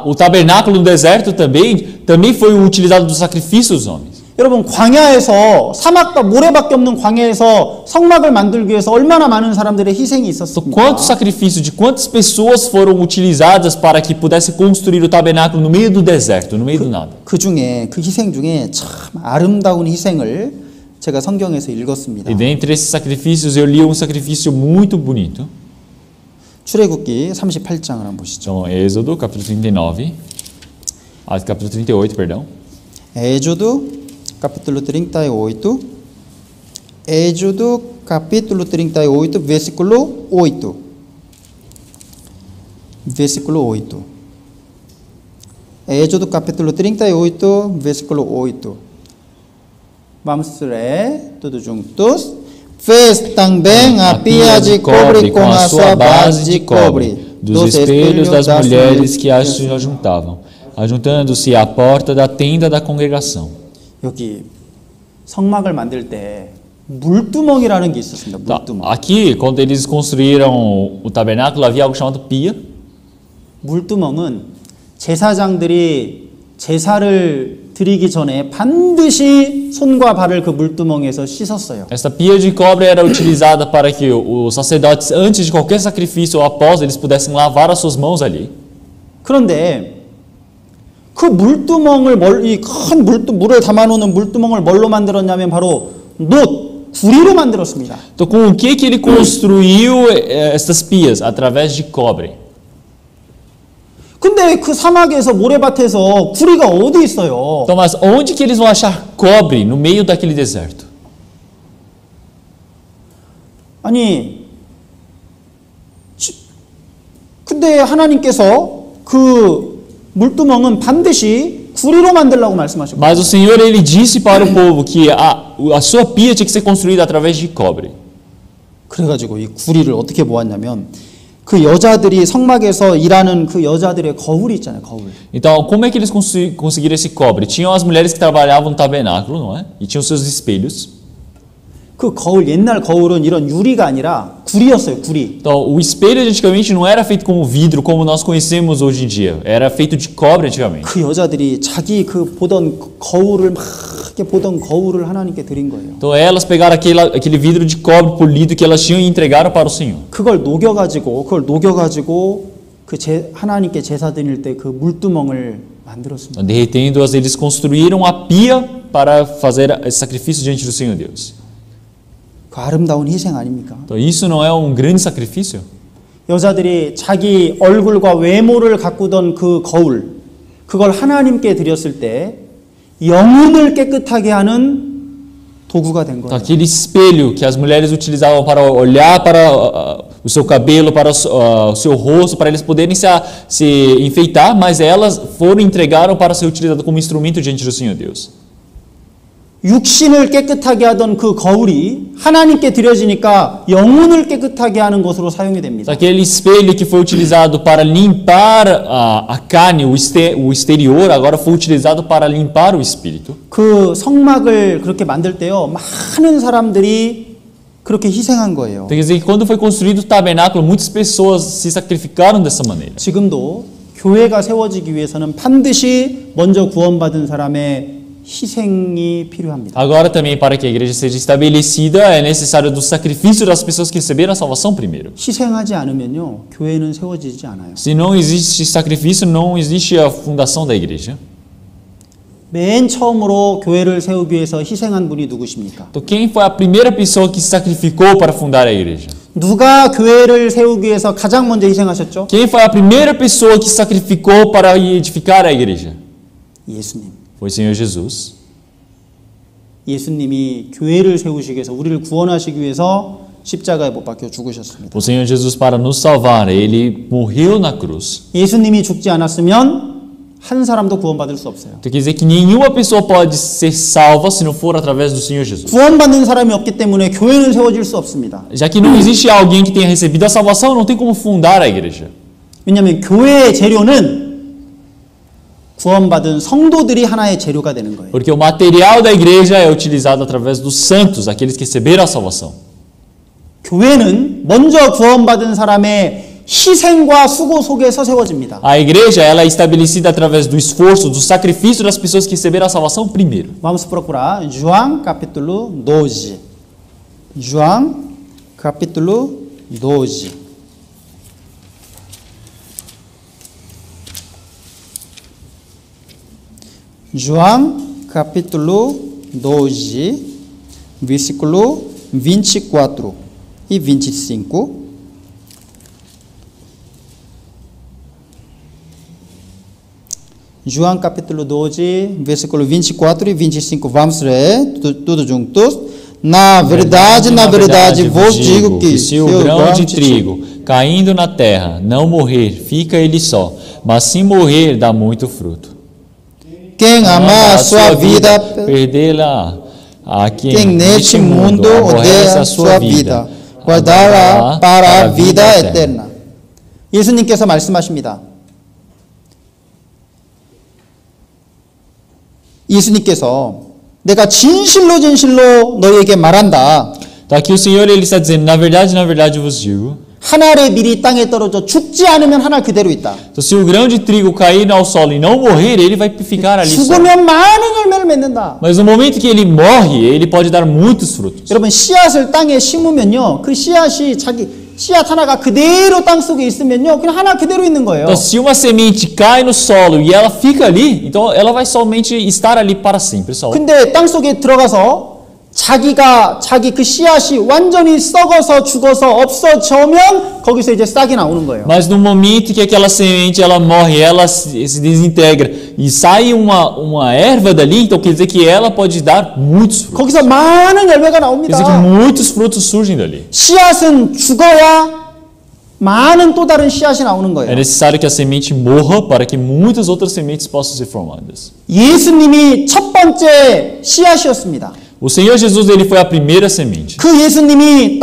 o tabernáculo no deserto também foi utilizado do sacrifício dos homens. 여러분 광야에서 사막과 모래밖에 없는 광야에서 성막을 만들기 위해서 얼마나 많은 사람들의 희생이 Então, 있었습니까? quanto sacrifício de quantas pessoas foram utilizadas para que pudesse construir o tabernáculo no meio do deserto, no meio do nada? 그 중에 그 희생 중에 참 아름다운 희생을 제가 성경에서 읽었습니다. E dentre esses sacrifícios eu li um sacrifício muito bonito. 출애굽기 38장을 한번 보시죠. Então, Êxodo, capítulo 39. Capítulo 38, perdão. Êxodo, capítulo 38. Êxodo, capítulo 38, versículo 8. Versículo 8. Êxodo, capítulo 38, versículo 8. Vamos ler tudo juntos. Fez também a pia de cobre com a sua base de cobre, dos espelhos das mulheres que as ajuntavam, ajuntando-se à porta da tenda da congregação. 여기 성막을 만들 때 물두멍이라는 게 있었습니다. Tá, 물두멍. aqui, quando eles construíram o tabernáculo, havia algo chamado pia. 물두멍은 제사장들이 제사를 드리기 전에 반드시 손과 발을 그 물두멍에서 씻었어요. Esta pia de cobre era utilizada para que os sacerdotes, antes de qualquer sacrifício ou após, eles pudessem lavar as suas mãos ali. 그런데 그 물두멍을 이 큰 물을 담아놓는 물두멍을 뭘로 만들었냐면 바로 놋, 구리로 만들었습니다. Então, com o que ele construiu estas pias? Através de cobre. 근데 그 사막에서 모래밭에서 구리가 어디 있어요? Então, mas onde que eles vão achar cobre no meio daquele deserto? 아니, 근데 하나님께서 그 물두멍은 반드시 구리로 만들라고 말씀하셨고. Mas o Senhor, ele disse para o povo que a sua pia tinha que ser construída através de cobre. 그래가지고 이 구리를 어떻게 모았냐면 그 여자들이 성막에서 일하는 그 여자들의 거울이 있잖아요, 거울. Então, como é que eles conseguiram esse cobre? Tinham as mulheres que trabalhavam no tabernáculo, não é? E tinham seus espelhos. 그 거울, 옛날 거울은 이런 유리가 아니라 구리였어요, 구리. Então, o espelho antigamente não era feito como vidro, como nós conhecemos hoje em dia. Era feito de cobre antigamente. 그 여자들이 자기 그 보던 거울을 막 이렇게 보던 거울을 하나님께 드린 거예요. Então, elas pegaram aquele vidro de cobre polido que elas tinham e entregaram para o Senhor. 그걸 녹여가지고 하나님께 제사 드릴 때 그 물두멍을 만들었습니다. Então, derretendo-as, eles construíram a pia para fazer esse sacrifício diante do Senhor Deus. 그 아름다운 희생 아닙니까? Então, isso não é um grande sacrifício? 여자들이 자기 얼굴과 외모를 가꾸던 그 거울, 그걸 하나님께 드렸을 때 영혼을 깨끗하게 하는 도구가 된 Então, 거예요. aquele espelho que as mulheres utilizavam para olhar para o seu cabelo, para o seu rosto, para eles poderem se enfeitar, mas elas foram e entregaram para ser utilizado como instrumento diante do Senhor Deus. 육신을 깨끗하게 하던 그 거울이 하나님께 드려지니까 영혼을 깨끗하게 하는 것으로 사용이 됩니다. Aquele espelho que foi utilizado para limpar a carne, o exterior, agora foi utilizado para limpar o espírito. 그 성막을 그렇게 만들 때요, 많은 사람들이 그렇게 희생한 거예요. Quer dizer que quando foi construído o tabernáculo, muitas pessoas se sacrificaram dessa maneira. 지금도 교회가 세워지기 위해서는 반드시 먼저 구원받은 사람의 희생이 필요합니다. Agora também, para que a igreja seja estabelecida, é necessário do sacrifício das pessoas que receberam a salvação primeiro. 희생하지 않으면요, 교회는 세워지지 않아요. Se não existe sacrifício, não existe a fundação da igreja. 맨 처음으로 교회를 세우기 위해서 희생한 분이 누구십니까? Então, quem foi a primeira pessoa que se sacrificou para fundar a igreja? 누가 교회를 세우기 위해서 가장 먼저 희생하셨죠? Quem foi a primeira pessoa que se sacrificou para edificar a igreja? 예수님. Foi o Senhor Jesus. 예수님이 교회를 세우시기 위해서 우리를 구원하시기 위해서 십자가에 못 박혀 죽으셨습니다. O Senhor Jesus, para nos salvar, ele morreu na cruz. 예수님이 죽지 않았으면 한 사람도 구원받을 수 없어요. Então, quer dizer que nenhuma pessoa pode ser salva se não for através do Senhor Jesus. 구원받는 사람이 없기 때문에 교회는 세워질 수 없습니다. Já que não existe alguém que tenha recebido a salvação, não tem como fundar a igreja. 왜냐하면 교회의 재료는 구원받은 성도들이 하나의 재료가 되는 거예요. Porque o material da igreja é utilizado através dos santos, aqueles que receberam a salvação. 교회는 먼저 구원받은 사람의 희생과 수고 속에서 세워집니다. A igreja ela é estabelecida através do esforço, do sacrifício das pessoas que receberam a salvação primeiro. Vamos procurar João capítulo 12. João capítulo 12. João capítulo 12, versículo 24 e 25. João capítulo 12, versículo 24 e 25. Vamos ler tudo juntos. Na verdade, vos digo que se o grão de trigo caindo na terra não morrer, fica ele só, mas se morrer, dá muito fruto. Quem ama a sua vida, perdê-la. A quem neste mundo odeia a sua vida, guardará para a vida eterna. 예수님께서 말씀하십니다. 예수님께서 내가 진실로 너희에게 말한다. Então aqui o Senhor ele está dizendo, na verdade eu vos digo. 한 알의 밀이 땅에 떨어져 죽지 않으면 한 알 그대로 있다. Então se o grão de trigo cair ao solo e não morrer, ele vai ficar ali só. 죽으면 많은 열매를 맺는다. Mas no momento que ele morre, ele pode dar muitos frutos. 여러분 씨앗을 땅에 심으면요, 그 씨앗이 자기 씨앗 하나가 그대로 땅 속에 있으면요, 그냥 하나 그대로 있는 거예요. Então se uma semente cai no solo e ela fica ali, então ela vai somente estar ali para sempre só. 근데 땅 속에 들어가서 자기 그 씨앗이 완전히 썩어서 죽어서 없어져면 거기서 이제 싹이 나오는 거예요. Mas no momento que aquela semente ela morre, ela se desintegra e sai uma erva dali, então quer dizer que ela pode dar muitos frutos. 거기서 많은 열매가 Quer 나옵니다. dizer que muitos frutos surgem dali. 씨앗은 죽어야 많은 또 다른 씨앗이 나오는 É 거예요. necessário que a semente morra para que muitas outras sementes possam ser formadas. 예수님이 첫 번째 씨앗이었습니다. O Senhor Jesus ele foi a primeira semente. 그 예수님이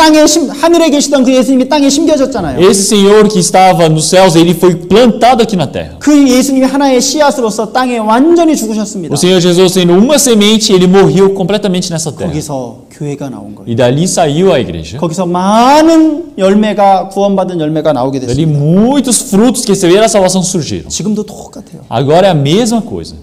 하늘에 계시던 그 예수님이 땅에 심겨졌잖아요. Esse Senhor que estava nos céus, ele foi plantado aqui na terra. 그 예수님이 하나의 씨앗으로서 땅에 완전히 죽으셨습니다. O Senhor Jesus sendo uma semente, ele morreu completamente nessa terra. 거기서 교회가 나온 거예요. E dali saiu a igreja. 거기서 많은 열매가 구원받은 열매가 나오게 Dali 됐습니다. muitos frutos que receberam a salvação surgiram. 지금도 똑같아요. Agora é a mesma coisa.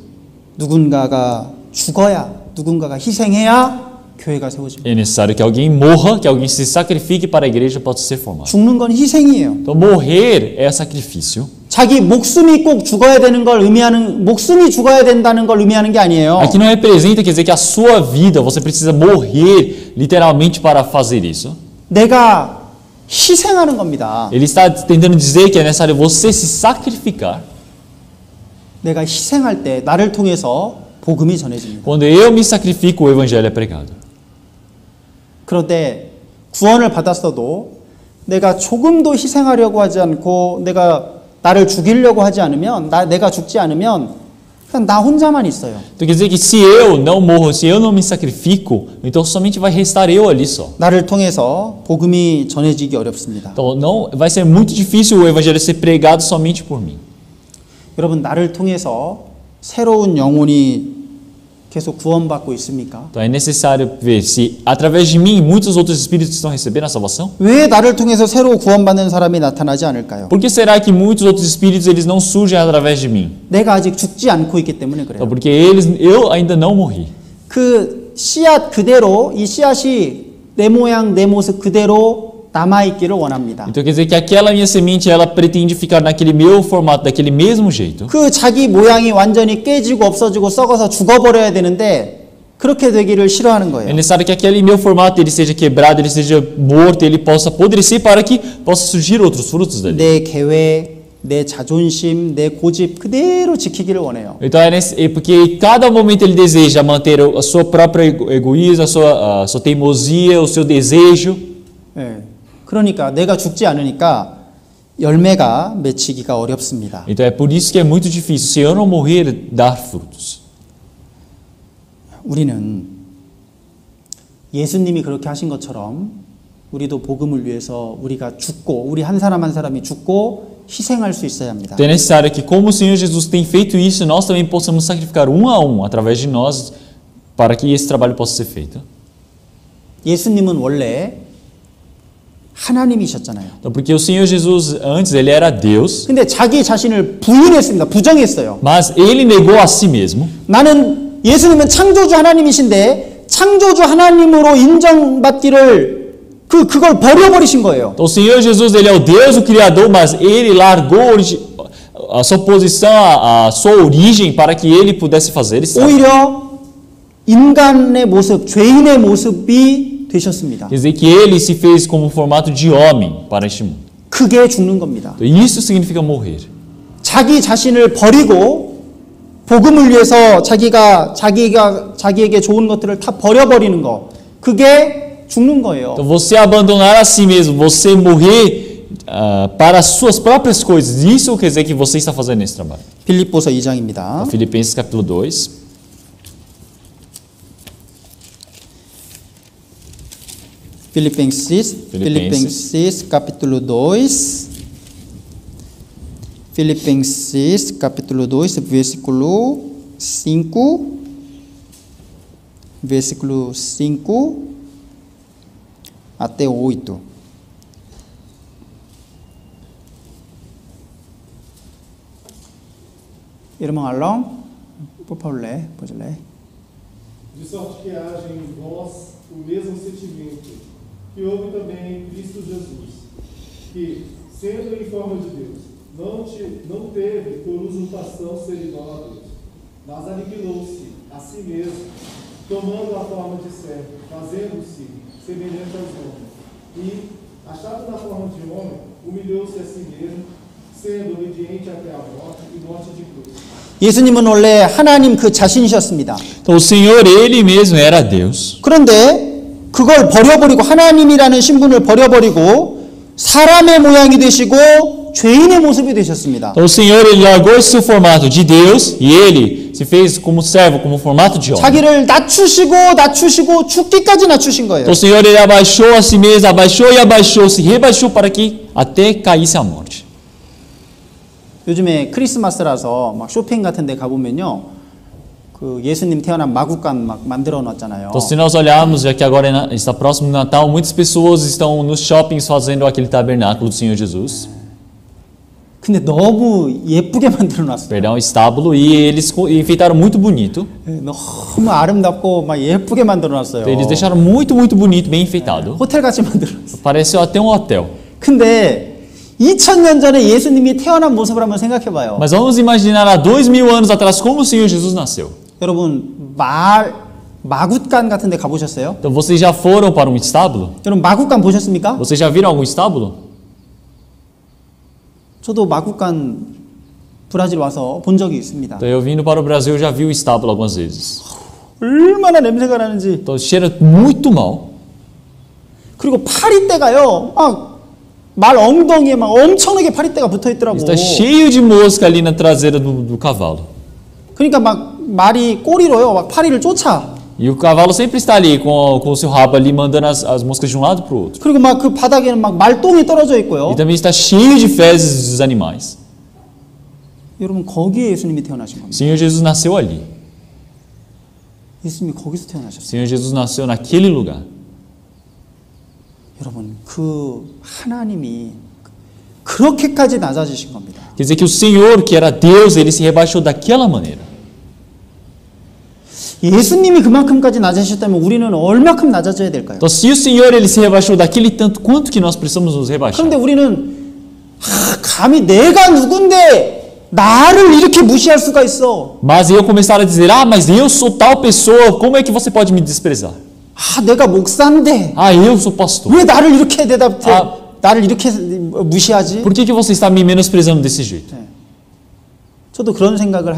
누군가가 죽어야, 누군가가 희생해야 교회가 세워집니다. É necessário que alguém morra, que alguém se sacrifique para a igreja possa ser formada. 죽는 건 희생이에요. Então morrer é sacrifício. 자기 목숨이 꼭 죽어야 되는 걸 의미하는, 목숨이 죽어야 된다는 걸 의미하는 게 아니에요. Aqui não representa, quer dizer que a sua vida, você precisa morrer literalmente para fazer isso. 내가 희생하는 겁니다. Ele está tentando dizer que é necessário você se sacrificar. 내가 희생할 때 나를 통해서 복음이 전해집니다. Quando eu me sacrifico, o evangelho é pregado. 그런데 구원을 받았어도 내가 조금도 희생하려고 하지 않고 내가 나를 죽이려고 하지 않으면 내가 죽지 않으면 그냥 나 혼자만 있어요. Então quer dizer que se eu não morro, se eu não me sacrifico, então somente vai restar eu ali só. 나를 통해서 복음이 전해지기 어렵습니다. Então não vai ser muito difícil o evangelho ser pregado somente por mim. 여러분 나를 통해서 새로운 영혼이 계속 구원받고 있습니까? Então é necessário ver se através de mim muitos outros espíritos estão recebendo a salvação. 왜 나를 통해서 새로 구원받는 사람이 나타나지 않을까요? Por que será que muitos outros espíritos eles não surgem através de mim? 내가 아직 죽지 않고 있기 때문에 그래요. Então porque eu ainda não morri. 그 씨앗 그대로 이 씨앗이 내 모양 내 모습 그대로 남아있기를 원합니다. Então quer dizer que aquela minha semente ela pretende ficar naquele meu formato, daquele mesmo jeito. 그 자기 모양이 완전히 깨지고 없어지고 썩어서 죽어버려야 되는데 그렇게 되기를 싫어하는 É 거예요. necessário que aquele meu formato ele seja quebrado, ele seja morto, ele possa apodrecer para que possa surgir outros frutos dali. 내 계획, 내 자존심, 내 고집 그대로 지키기를 원해요. Então é porque cada momento ele deseja manter a sua própria egoísmo, a sua teimosia, o seu desejo. 예. 그러니까 내가 죽지 않으니까 열매가 맺히기가 어렵습니다. Então é por isso que é muito difícil, se eu não morrer, dar frutos. 우리는 예수님이 그렇게 하신 것처럼 우리도 복음을 위해서 우리가 죽고 우리 한 사람 한 사람이 죽고 희생할 수 있어야 합니다. Então é necessário que como o Senhor Jesus tem feito isso, nós também possamos sacrificar a um, através de nós, para que esse trabalho possa ser feito. 예수님은 원래 하나님이셨잖아요. Então, porque o Senhor Jesus, antes, ele era Deus, 근데 자기 자신을 부인했습니다. 부정했어요. mas ele negou a si mesmo. 나는 예수님은 창조주 하나님이신데 창조주 하나님으로 인정받기를 그걸 버려버리신 거예요. Então, o Senhor Jesus, ele é o Deus, o Criador, mas ele largou a sua posição, a sua origem, para que ele pudesse fazer isso. 오히려 인간의 모습, 죄인의 모습이 되셨습니다. Quer dizer que ele se fez como formato de homem para este mundo. 그게 죽는 겁니다. Então, isso significa morrer. 자기 자신을 버리고 복음을 위해서 자기에게 좋은 것들을 다 버려버리는 거. 그게 죽는 거예요. Então, você abandonar a si mesmo, você morrer para as suas próprias coisas, isso quer dizer que você está fazendo esse trabalho. 빌립보서 2장입니다. Filipenses capítulo 2. Filipenses capítulo 2. Filipenses capítulo 2, versículo 5. Versículo 5 até 8. Irmão Alão, por favor, pode ler. De sorte que haja em vós o mesmo sentimento que houve também em Cristo Jesus, que, sendo em forma de Deus, não teve por usurpação ser igual a Deus, mas aniquilou-se a si mesmo, tomando a forma de servo, fazendo-se semelhante aos homens, e, achado na forma de homem, humilhou-se a si mesmo, sendo obediente até a morte e morte de cruz. 예수님은 원래 하나님 그 자신이셨습니다. Então, o Senhor, ele mesmo era Deus. 그런데 그걸 버려버리고 하나님이라는 신분을 버려버리고 사람의 모양이 되시고 죄인의 모습이 되셨습니다. Então, o Senhor, ele largou esse seu formato de Deus e ele se fez como servo, como formato de homem. 자기를 낮추시고 죽기까지 낮추신 거예요. Então, o Senhor, ele abaixou a si mesmo, abaixou e abaixou, se rebaixou para que até caísse a morte. 요즘에 크리스마스라서 막 쇼핑 같은 데 가보면요. 그 예수님 태어난 마구간 막 만들어 놨잖아요. Então, se nós olharmos, já que agora está próximo do Natal, muitas pessoas estão nos shoppings fazendo aquele tabernáculo do Senhor Jesus. 근데 너무 예쁘게 만들어 놨어요. Perdão, estábulo, e eles enfeitaram muito bonito. 너무 아름답고 막 예쁘게 만들어 놨어요. Então, eles deixaram muito, muito bonito, bem enfeitado. 호텔 같이 만들어 놨어요. Pareceu até um hotel. 근데 2000년 전에 예수님이 태어난 모습을 한번 생각해 봐요. Mas vamos imaginar há 2000 anos atrás como o Senhor Jesus nasceu. 여러분 마굿간 같은 데 가보셨어요? Então, vocês já foram para um estábulo? 여러분 마굿간 보셨습니까? Vocês já viram algum estábulo? 저도 마굿간 브라질 와서 본 적이 있습니다. Então, eu vindo para o Brasil, eu já vi o estábulo algumas vezes. 얼마나 냄새가 나는지. Então, cheira muito mal. 그리고 파리떼가요. 막 말 엉덩이에 막 엄청나게 파리떼가 붙어 있더라고. Está cheio de mosca ali na traseira do cavalo. 그러니까 막 말이 꼬리로요. 막 파리를 쫓아. E o cavalo sempre está ali com o seu rabo ali mandando as moscas de um lado para o outro. 그리고 막 그 바닥에는 막 말똥이 떨어져 있고요. E também está cheio de fezes dos animais. 여러분 거기에 예수님이 태어나신 O 겁니다. Senhor Jesus nasceu ali. 예수님이 거기서 O 태어나셨어요. Senhor Jesus nasceu naquele lugar. 여러분 그 하나님이 그렇게까지 낮아지신 겁니다. Quer dizer que o Senhor, que era Deus, ele se rebaixou daquela maneira. 예수님이 그만큼까지 낮아지셨다면 우리는 얼마큼 낮아져야 될까요? Então, se o Senhor ele se rebaixou daquele tanto, quanto que nós precisamos nos rebaixar? 그런데 우리는 감히 내가 누군데 나를 이렇게 무시할 수가 있어. Mas eu começar a dizer, mas eu sou tal pessoa, como é que você pode me desprezar? 내가 목사인데 Eu sou pastor. 왜 나를 이렇게 나를 이렇게 무시하지? Por que você está me menosprezando desse jeito? 저도 그런 생각을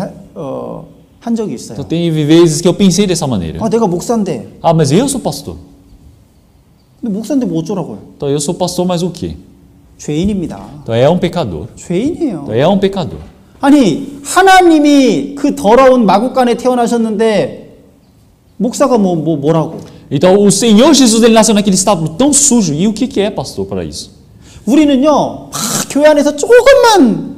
한 적이 있어요. Então, tem vezes que eu pensei dessa maneira. 내가 목사인데 Mas eu sou pastor. 근데 목사인데 뭐 어쩌라고요? Então, eu sou pastor, mas o quê? 죄인입니다. Então, é um pecador. 죄인이에요. Então, é um pecador. 아니 하나님이 그 더러운 마구간에 태어나셨는데 목사가 뭐라고? Então, o Senhor Jesus ele nasceu naquele estábulo tão sujo. E o que é pastor para isso? 우리는요, 막 교회 안에서 조금만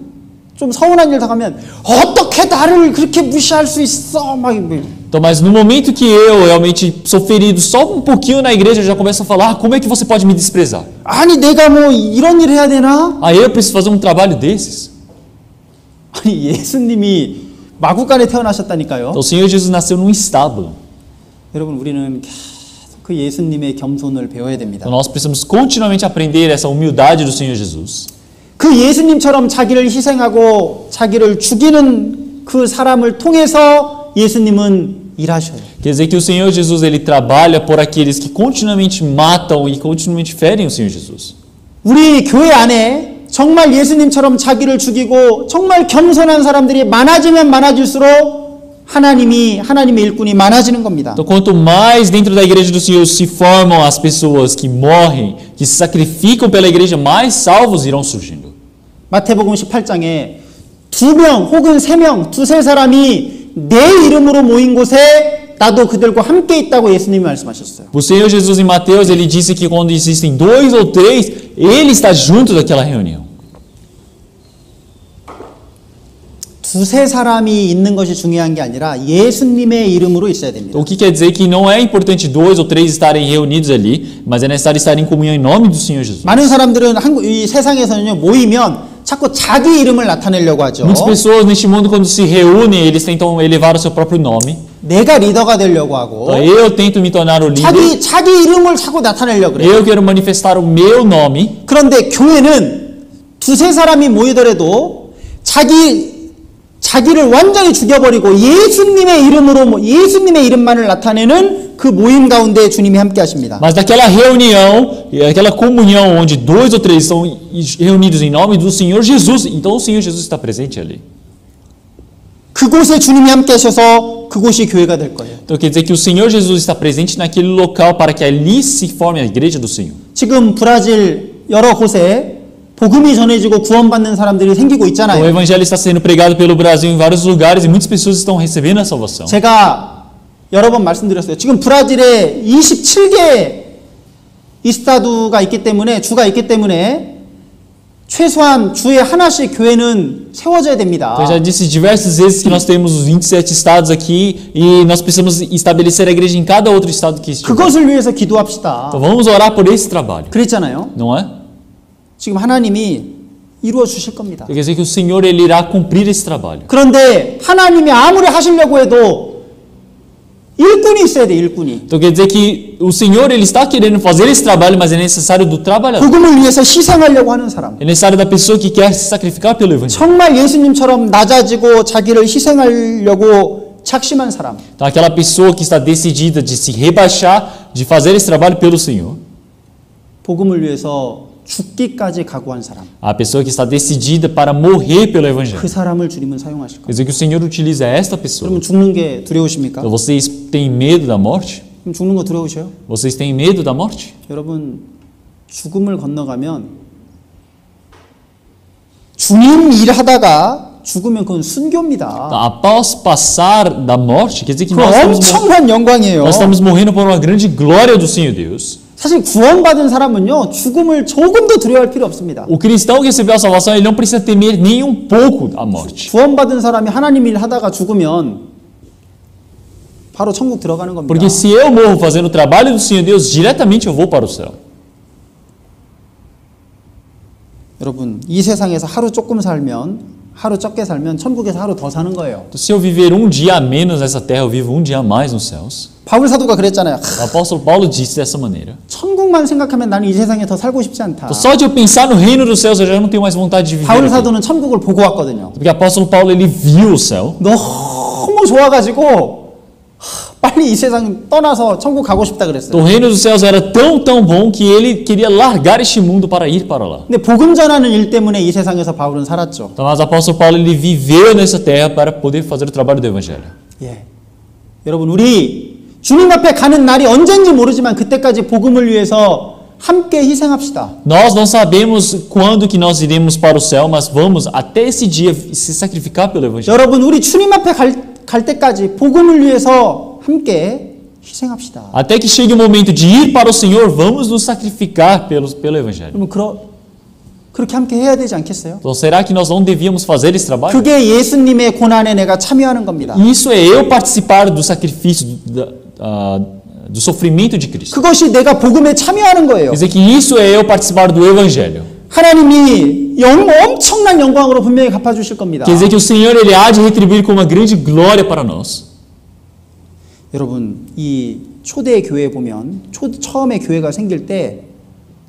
좀 서운한 일 당하면 어떻게 나를 그렇게 무시할 수 있어? 막 Então, Então, mas no momento que eu realmente sou ferido só um pouquinho na igreja, eu já começo a falar, como é que você pode me desprezar? 아니 내가 뭐 이런 일을 해야 되나? Aí eu preciso fazer um trabalho desses. 아니 예수님이 마구간에 태어나셨다니까요. Então, o Senhor Jesus nasceu num estábulo. 여러분 우리는 계속 그 예수님의 겸손을 배워야 됩니다. Então, nós precisamos continuamente aprender essa humildade do Senhor Jesus. 그 예수님처럼 자기를 희생하고 자기를 죽이는 그 사람을 통해서 예수님은 일하셔요. Quer dizer que o Senhor Jesus ele trabalha por aqueles que continuamente matam e continuamente ferem o Senhor Jesus. 우리 교회 안에 정말 예수님처럼 자기를 죽이고 정말 겸손한 사람들이 많아지면 많아질수록 하나님의 일꾼이 많아지는 겁니다. Então, quanto mais dentro da igreja do Senhor se formam as pessoas que morrem, que se sacrificam pela igreja, mais salvos irão surgindo. 마태복음 18장에 2명 혹은 3명, 2-3사람이 내 이름으로 모인 곳에 나도 그들과 함께 있다고 예수님이 말씀하셨어요. O Senhor Jesus em Mateus, ele disse que quando existem 2 ou 3, ele está junto daquela reunião. 2-3사람이 있는 것이 중요한 게 아니라 예수님의 이름으로 있어야 됩니다. Então, o que quer dizer que não é importante 2 ou 3 estarem reunidos ali, mas é necessário estar em comunhão em nome do Senhor Jesus. 많은 사람들은 이 세상에서는요 모이면 자꾸 자기 이름을 나타내려고 하죠. Muitas pessoas neste mundo, quando se reúnem, eles tentam elevar o seu próprio nome. 내가 리더가 되려고 하고 Então, eu tento me tornar o líder. 자기 이름을 자꾸 나타내려고 그래요. Eu quero manifestar o meu nome. 그런데 교회는 2-3사람이 모이더라도 자기를 완전히 죽여버리고 예수님의 이름만을 나타내는 그 모임 가운데 주님이 함께 하십니다. Mas daquela reunião, aquela comunhão onde 2 ou 3 estão reunidos em nome do Senhor Jesus, então o Senhor Jesus está presente ali. 그곳에 주님이 함께 하셔서 그곳이 교회가 될 거예요. Então quer dizer que o Senhor Jesus está presente naquele local para que ali se forme a igreja do Senhor. 지금 브라질 여러 곳에 복음이 전해지고 구원받는 사람들이 생기고 O 있잖아요. evangelho está sendo pregado pelo Brasil em vários lugares e muitas pessoas estão recebendo a salvação. 제가 여러 번 말씀드렸어요. 지금 브라질에 27개 이스타두가 있기 때문에 주가 있기 때문에 최소한 주에 하나씩 교회는 세워져야 됩니다. Eu já disse diversas vezes que nós temos os 27 estados aqui e nós precisamos estabelecer a igreja em cada outro estado que estiver. 그것을 위해서 기도합시다. Então vamos orar por esse trabalho, 그랬잖아요. não é? 지금 하나님이 이루어 주실 겁니다. Quer dizer que o Senhor ele irá cumprir esse trabalho. 그런데 하나님이 아무리 하시려고 해도 일꾼이 있어야 돼, 일꾼이. Então quer dizer que o Senhor ele está querendo fazer esse trabalho, mas é necessário do trabalhador. 복음을 위해서 희생하려고 하는 사람. É necessário da pessoa que quer se sacrificar pelo evangelho. 정말 예수님처럼 낮아지고 자기를 희생하려고 작심한 사람. Então aquela pessoa que está decidida de se rebaixar, de fazer esse trabalho pelo Senhor. 복음을 위해서 죽기까지 각오한 사람. A pessoa que está decidida para morrer pelo evangelho. 그 사람을 주님은 사용하실 Quer 거예요. dizer que o Senhor utiliza esta pessoa. 그러면 죽는 게 두려우십니까? Então vocês têm medo da morte? 그럼 죽는 거 두려우셔요? Vocês têm medo da morte? 여러분 죽음을 건너가면 주님 일하다가 죽으면 그건 순교입니다. Então, após passar da morte, quer dizer que 그 엄청난 영광이에요. nós estamos morrendo por uma grande glória do Senhor Deus. 사실 구원받은 사람은요 죽음을 조금도 두려워할 필요 없습니다. O cristão que recebeu a salvação, ele não precisa temer nem um pouco a morte. 구원받은 사람이 하나님 일 하다가 죽으면 바로 천국 들어가는 겁니다. Porque se eu morro fazendo o trabalho do Senhor Deus, diretamente eu vou para o céu. 여러분 이 세상에서 하루 조금 살면 하루 적게 살면 천국에서 하루 더 사는 거예요. Então, se eu viver um dia a menos nessa terra, eu vivo um dia a mais nos céus. 바울 사도가 그랬잖아요. O apóstolo Paulo disse dessa maneira. 천국만 생각하면 나는 이 세상에 더 살고 싶지 않다. Então, só de eu pensar no reino dos céus, eu já não tenho mais vontade de viver 바울 aqui. 사도는 천국을 보고 왔거든요. Porque o apóstolo Paulo, ele viu o céu. 너무 좋아가지고 빨리 이 세상 떠나서 천국 가고 싶다 Então, 그랬어요. o reino dos céus era tão bom que ele queria largar este mundo para ir para lá. 근데 복음 전하는 일 때문에 이 세상에서 바울은 살았죠. Então, mas o apóstolo Paulo, ele viveu nessa terra para poder fazer o trabalho do evangelho. 예, 여러분 우리 주님 앞에 가는 날이 언젠지 모르지만 그때까지 복음을 위해서 함께 희생합시다. Nós não sabemos quando que nós iremos para o céu, mas vamos até esse dia se sacrificar pelo evangelho. 여러분 우리 주님 앞에 갈 때까지 복음을 위해서 함께 희생합시다. Até que chegue o momento de ir para o Senhor, vamos nos sacrificar pelo evangelho. 그러면 그렇게 함께 해야 되지 않겠어요? Então, será que nós não devíamos fazer esse trabalho? 그게 예수님의 고난에 내가 참여하는 겁니다. Isso é eu participar do sacrifício, do sofrimento de Cristo. 그것이 내가 복음에 참여하는 거예요. Quer dizer que isso é eu participar do Evangelho. 하나님이 엄청난 영광으로 분명히 갚아주실 겁니다. Quer dizer que o Senhor ele há de retribuir com uma grande glória para nós. 여러분, 이 초대 교회 보면 처음에 교회가 생길 때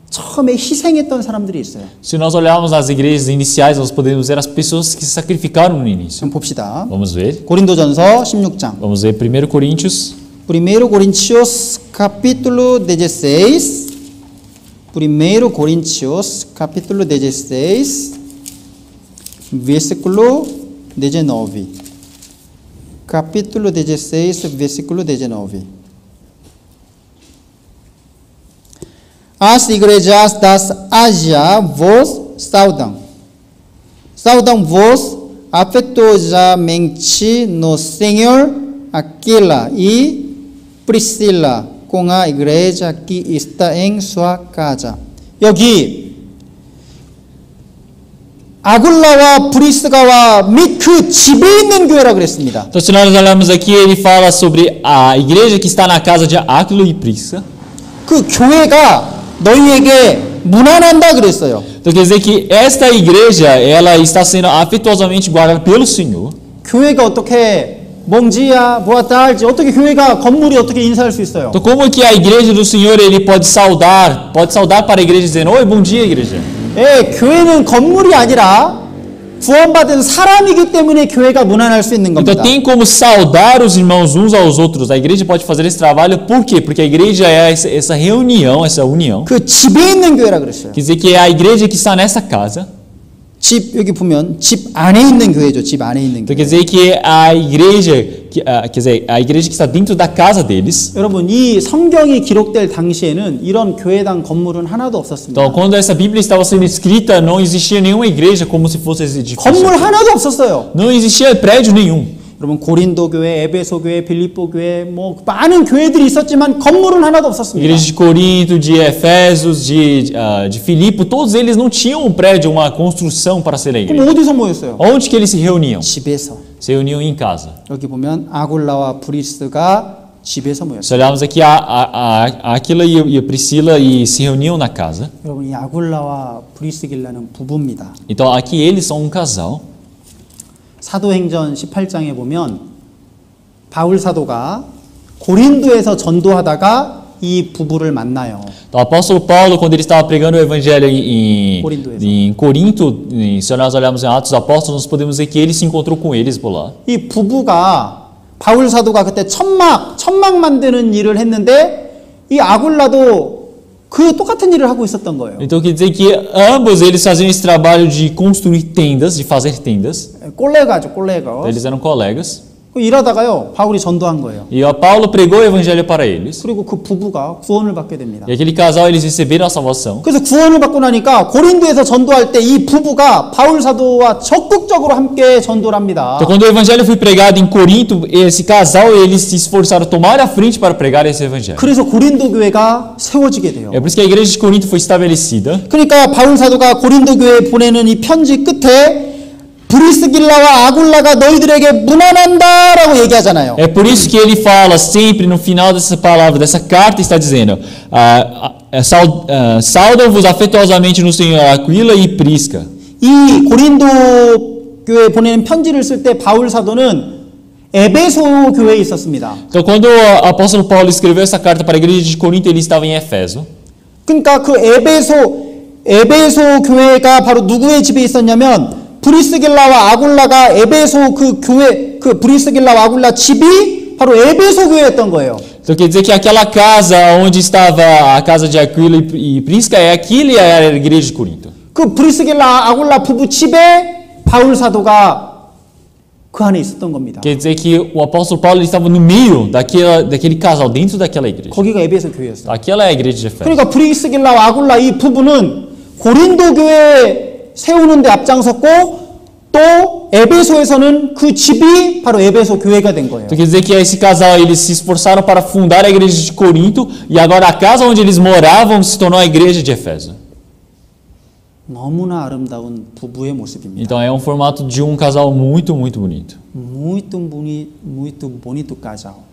처음에 희생했던 사람들이 있어요. Se nós olharmos nas igrejas iniciais, nós podemos ver as pessoas que se sacrificaram no início. 한번 봅시다. Vamos ver. 고린도전서 16장. Vamos ver 1 Coríntios. 1 Coríntios capítulo 16. 1 Coríntios capítulo 16. Versículo 19. Capítulo 16, versículo 19. As igrejas das Ásia vos saudam. Saudam-vos afetuosamente no Senhor Aquila e Priscila com a igreja que está em sua casa. 여기 아굴라와 브리스가와 및 그 집에 있는 교회라 그랬습니다. Então, se nós olharmos aqui, ele fala sobre a igreja que está na casa de Áquilo e Prisca. 그 교회가 너희에게 무난한다 그랬어요. Então, quer dizer que esta igreja, ela está sendo afetuosamente guardada pelo Senhor. 교회가 어떻게 몽지야, boa tarde, 어떻게 교회가 건물이 어떻게 인사할 수 있어요? Então, como que a igreja do Senhor, ele pode saudar para a igreja dizendo, oi, bom dia, igreja. 예, 교회는 건물이 아니라 구원받은 사람이기 때문에 교회가 무난할 수 있는 겁니다. Então, tem como saudar os irmãos uns aos outros. A igreja pode fazer esse trabalho, por quê? Porque a igreja é essa reunião, essa união. 그 집에 있는 교회라 그랬어요. Quer dizer que é a igreja que está nessa casa. 집 여기 보면 집 안에 있는 교회죠. 집 안에 있는 Então, 교회. quer dizer que é a igreja, quer dizer, a igreja que está dentro da casa deles. 여러분, 이 성경이 기록될 당시에는 이런 교회당 건물은 하나도 없었습니다. Então, quando essa Bíblia estava sendo escrita, não existia nenhuma igreja como se fosse esse edifício. 건물 하나도 없었어요. Não existia prédio nenhum. 여러분, 고린도 교회, 에베소 교회, 빌립보 교회, 뭐 많은 교회들이 있었지만 건물은 하나도 없었습니다. Igreja de Corinto, de Efésios, de Filipe, todos eles não tinham um prédio, uma construção para ser a igreja. 그럼 어디서 모였어요? Onde que eles se reuniam? 집에서. Se reuniam em casa. 여기 보면 아굴라와 브리스가 집에서 모였어요. Se olharmos aqui, a Aquila e a Priscila se reuniam na casa. 여러분, 이 아굴라와 브리스길라는 부부입니다. Então, aqui eles são um casal. 사도행전 18장에 보면 바울 사도가 고린도에서 전도하다가 이 부부를 만나요. Então, o apóstolo Paulo, quando ele estava pregando o evangelho em Corinto, se nós olharmos em Atos dos Apóstolos, nós podemos ver que ele se encontrou com eles por lá. 이 부부가 바울 사도가 그때 천막 만드는 일을 했는데 이 아굴라도 그 똑같은 일을 하고 있었던 거예요. Então, quer dizer que ambos eles faziam esse trabalho de construir tendas, de fazer tendas. 꼴레가죠, 꼴레가. Eles eram colegas. 일하다가요, 바울이 전도한 거예요. E o Paulo pregou o evangelho para eles. 그리고 그 부부가 구원을 받게 됩니다. E aquele casal, eles receberam a salvação. 그래서 구원을 받고 나니까 고린도에서 전도할 때 이 부부가 바울 사도와 적극적으로 함께 전도를 합니다. Então, quando o evangelho foi pregado em Corinto, esse casal, eles se esforçaram a tomar a frente para pregar esse evangelho. 그래서 고린도 교회가 세워지게 돼요. É por isso que a igreja de Corinto foi estabelecida. 그러니까 바울 사도가 고린도 교회에 보내는 이 편지 끝에 브리스길라와 아굴라가 너희들에게 무난한다라고 얘기하잖아요. É por isso que ele fala sempre no final dessa palavra, dessa carta, está dizendo: saudam-vos afetuosamente no Senhor Aquila e Prisca. 이 고린도 교회에 보내는 편지를 쓸 때 바울 사도는 에베소 교회에 있었습니다. Então, quando o apóstolo Paulo escreveu essa carta para a igreja de Corinto, ele estava em Efeso. 그러니까 그 에베소 교회가 바로 누구의 집에 있었냐면 브리스길라와 아굴라가 에베소 그 교회 그 브리스길라와 아굴라 집이 바로 에베소 교회였던 거예요. Então quer dizer que aquela casa onde estava a casa de Aquila e Prisca era a igreja de Corinto. 그 브리스길라 아굴라 부부 집에 바울 사도가 그 안에 있었던 겁니다. Quer dizer que o apóstolo Paulo estava no meio daquele casal, dentro daquela igreja. 거기가 에베소 교회였어요. Aquela é a igreja de Efeso. 그러니까 브리스길라와 아굴라 이 부부는 고린도 교회 세우는 데 앞장섰고 또 에베소에서는 그 집이 바로 에베소 교회가 된 거예요. Então quer dizer que esse casal eles se esforçaram para fundar a igreja de Corinto e agora a casa onde eles moravam se tornou a igreja de Efeso. 너무나 아름다운 부부의 모습입니다. Então é um formato de um casal muito, muito bonito. muito bonito casal.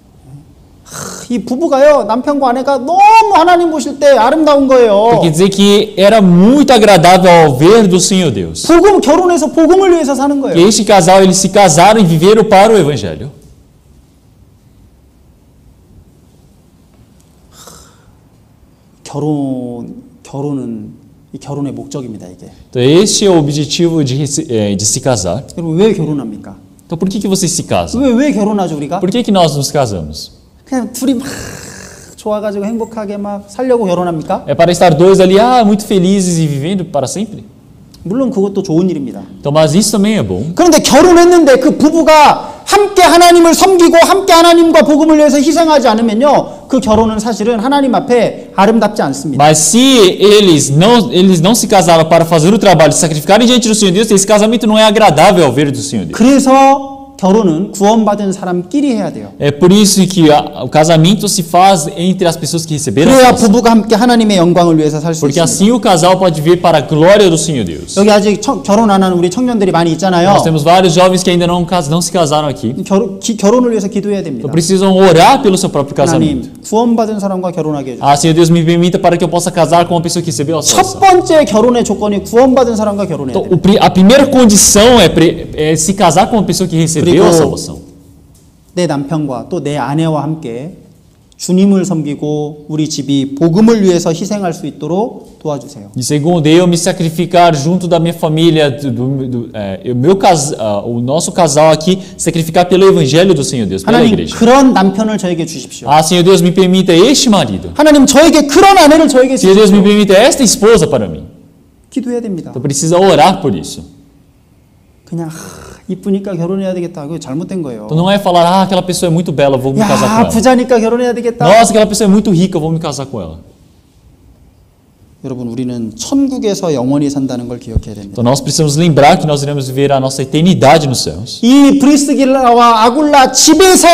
이 부부가요, 남편과 아내가 너무 하나님 보실 때 아름다운 거예요. Quer dizer que era muito agradável ao ver do Senhor Deus. 결혼해서 복음을 위해서 사는 E 거예요. este casal, eles se casaram e viveram para o Evangelho. 결혼의 목적입니다, 이게. Então este é o objetivo de se casar. 여러분, 왜 결혼합니까? Então por que vocês se casam? 왜 결혼하죠, 우리가? Por que nós nos casamos? 그냥 둘이 막 좋아가지고 행복하게 막 살려고 결혼합니까? É para estar dois ali, muito felizes e vivendo para sempre? 물론 그것도 좋은 일입니다. Então, mas isso também é bom. 그런데 결혼했는데 그 부부가 함께 하나님을 섬기고 함께 하나님과 복음을 위해서 희생하지 않으면요, 그 결혼은 사실은 하나님 앞에 아름답지 않습니다. Mas se eles não se casaram para fazer o trabalho de sacrificarem diante do Senhor Deus, esse casamento não é agradável ao ver do Senhor Deus. 그래서 결혼은 구원받은 사람끼리 해야 돼요. É por isso que o casamento se faz entre as pessoas que receberam a 그래야 salvação. 부부가 함께 하나님의 영광을 위해서 살 수 Porque 있습니다. assim o casal pode viver para a glória do Senhor Deus. 여기 아직 결혼 안 하는 우리 청년들이 많이 있잖아요. Nós temos vários jovens que ainda não se casaram aqui. 결혼을 위해서 기도해야 됩니다. Então precisam orar pelo seu próprio casamento. 하나님, 구원받은 사람과 결혼하게 해주세요. Senhor Deus, me permita para que eu possa casar com uma pessoa que recebeu a 첫 salvação. 번째 결혼의 조건이 구원받은 사람과 결혼해야 Então, 돼요. a primeira condição é se casar com uma pessoa que recebeu a 그리고 salvação. 내 남편과 또 내 아내와 함께 주님을 섬기고 우리 집이 복음을 위해서 희생할 수 있도록 도와주세요. E segundo, eu me sacrificar junto da minha família, o nosso casal aqui, sacrificar pelo Evangelho do Senhor Deus, pela 하나님 igreja. 그런 남편을 저에게 주십시오. Senhor Deus, me permita este marido. 하나님 저에게 그런 아내를 저에게 Senhor Deus, me 주십시오. permita esta esposa para mim. 기도해야 됩니다. Então precisa orar por isso. 그냥 이쁘니까 결혼해야 되겠다. 그거 잘못된 거예요. Então não é falar, aquela pessoa é muito bela, vou me casar com 야, ela. 부자니까 결혼해야 되겠다. Nossa, aquela pessoa é muito rica, vou me casar com ela. 여러분, 우리는 천국에서 영원히 산다는 걸 기억해야 됩니다. Então nós precisamos lembrar que nós iremos viver a nossa eternidade nos céus. 이 브리스길라와 아굴라 집에서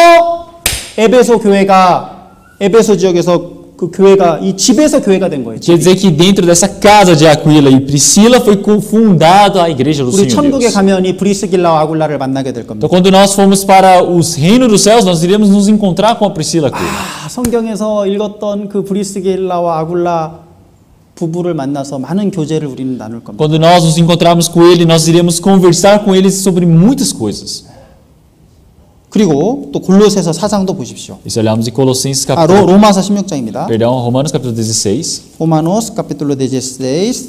에베소 지역에서 그 교회가 이 집에서 교회가 된 거예요. Quer dizer que dentro dessa casa de Aquila e Priscila foi fundada a igreja do 우리 Senhor 천국에 Deus. 가면 이 브리스길라와 아굴라를 만나게 될 겁니다. Então quando nós formos para os reinos dos céus, nós iremos nos encontrar com a Priscila Aquila. 성경에서 읽었던 그 브리스길라와 아굴라 부부를 만나서 많은 교제를 우리는 나눌 겁니다. Quando nós nos encontrarmos com ele, nós iremos conversar com eles sobre muitas coisas. 그리고 또 골로새서 4장도 보십시오. E se olharmos em Colossenses capítulo, 로마서 16장입니다. perdão, Romanos capítulo 16, Romanos capítulo 16.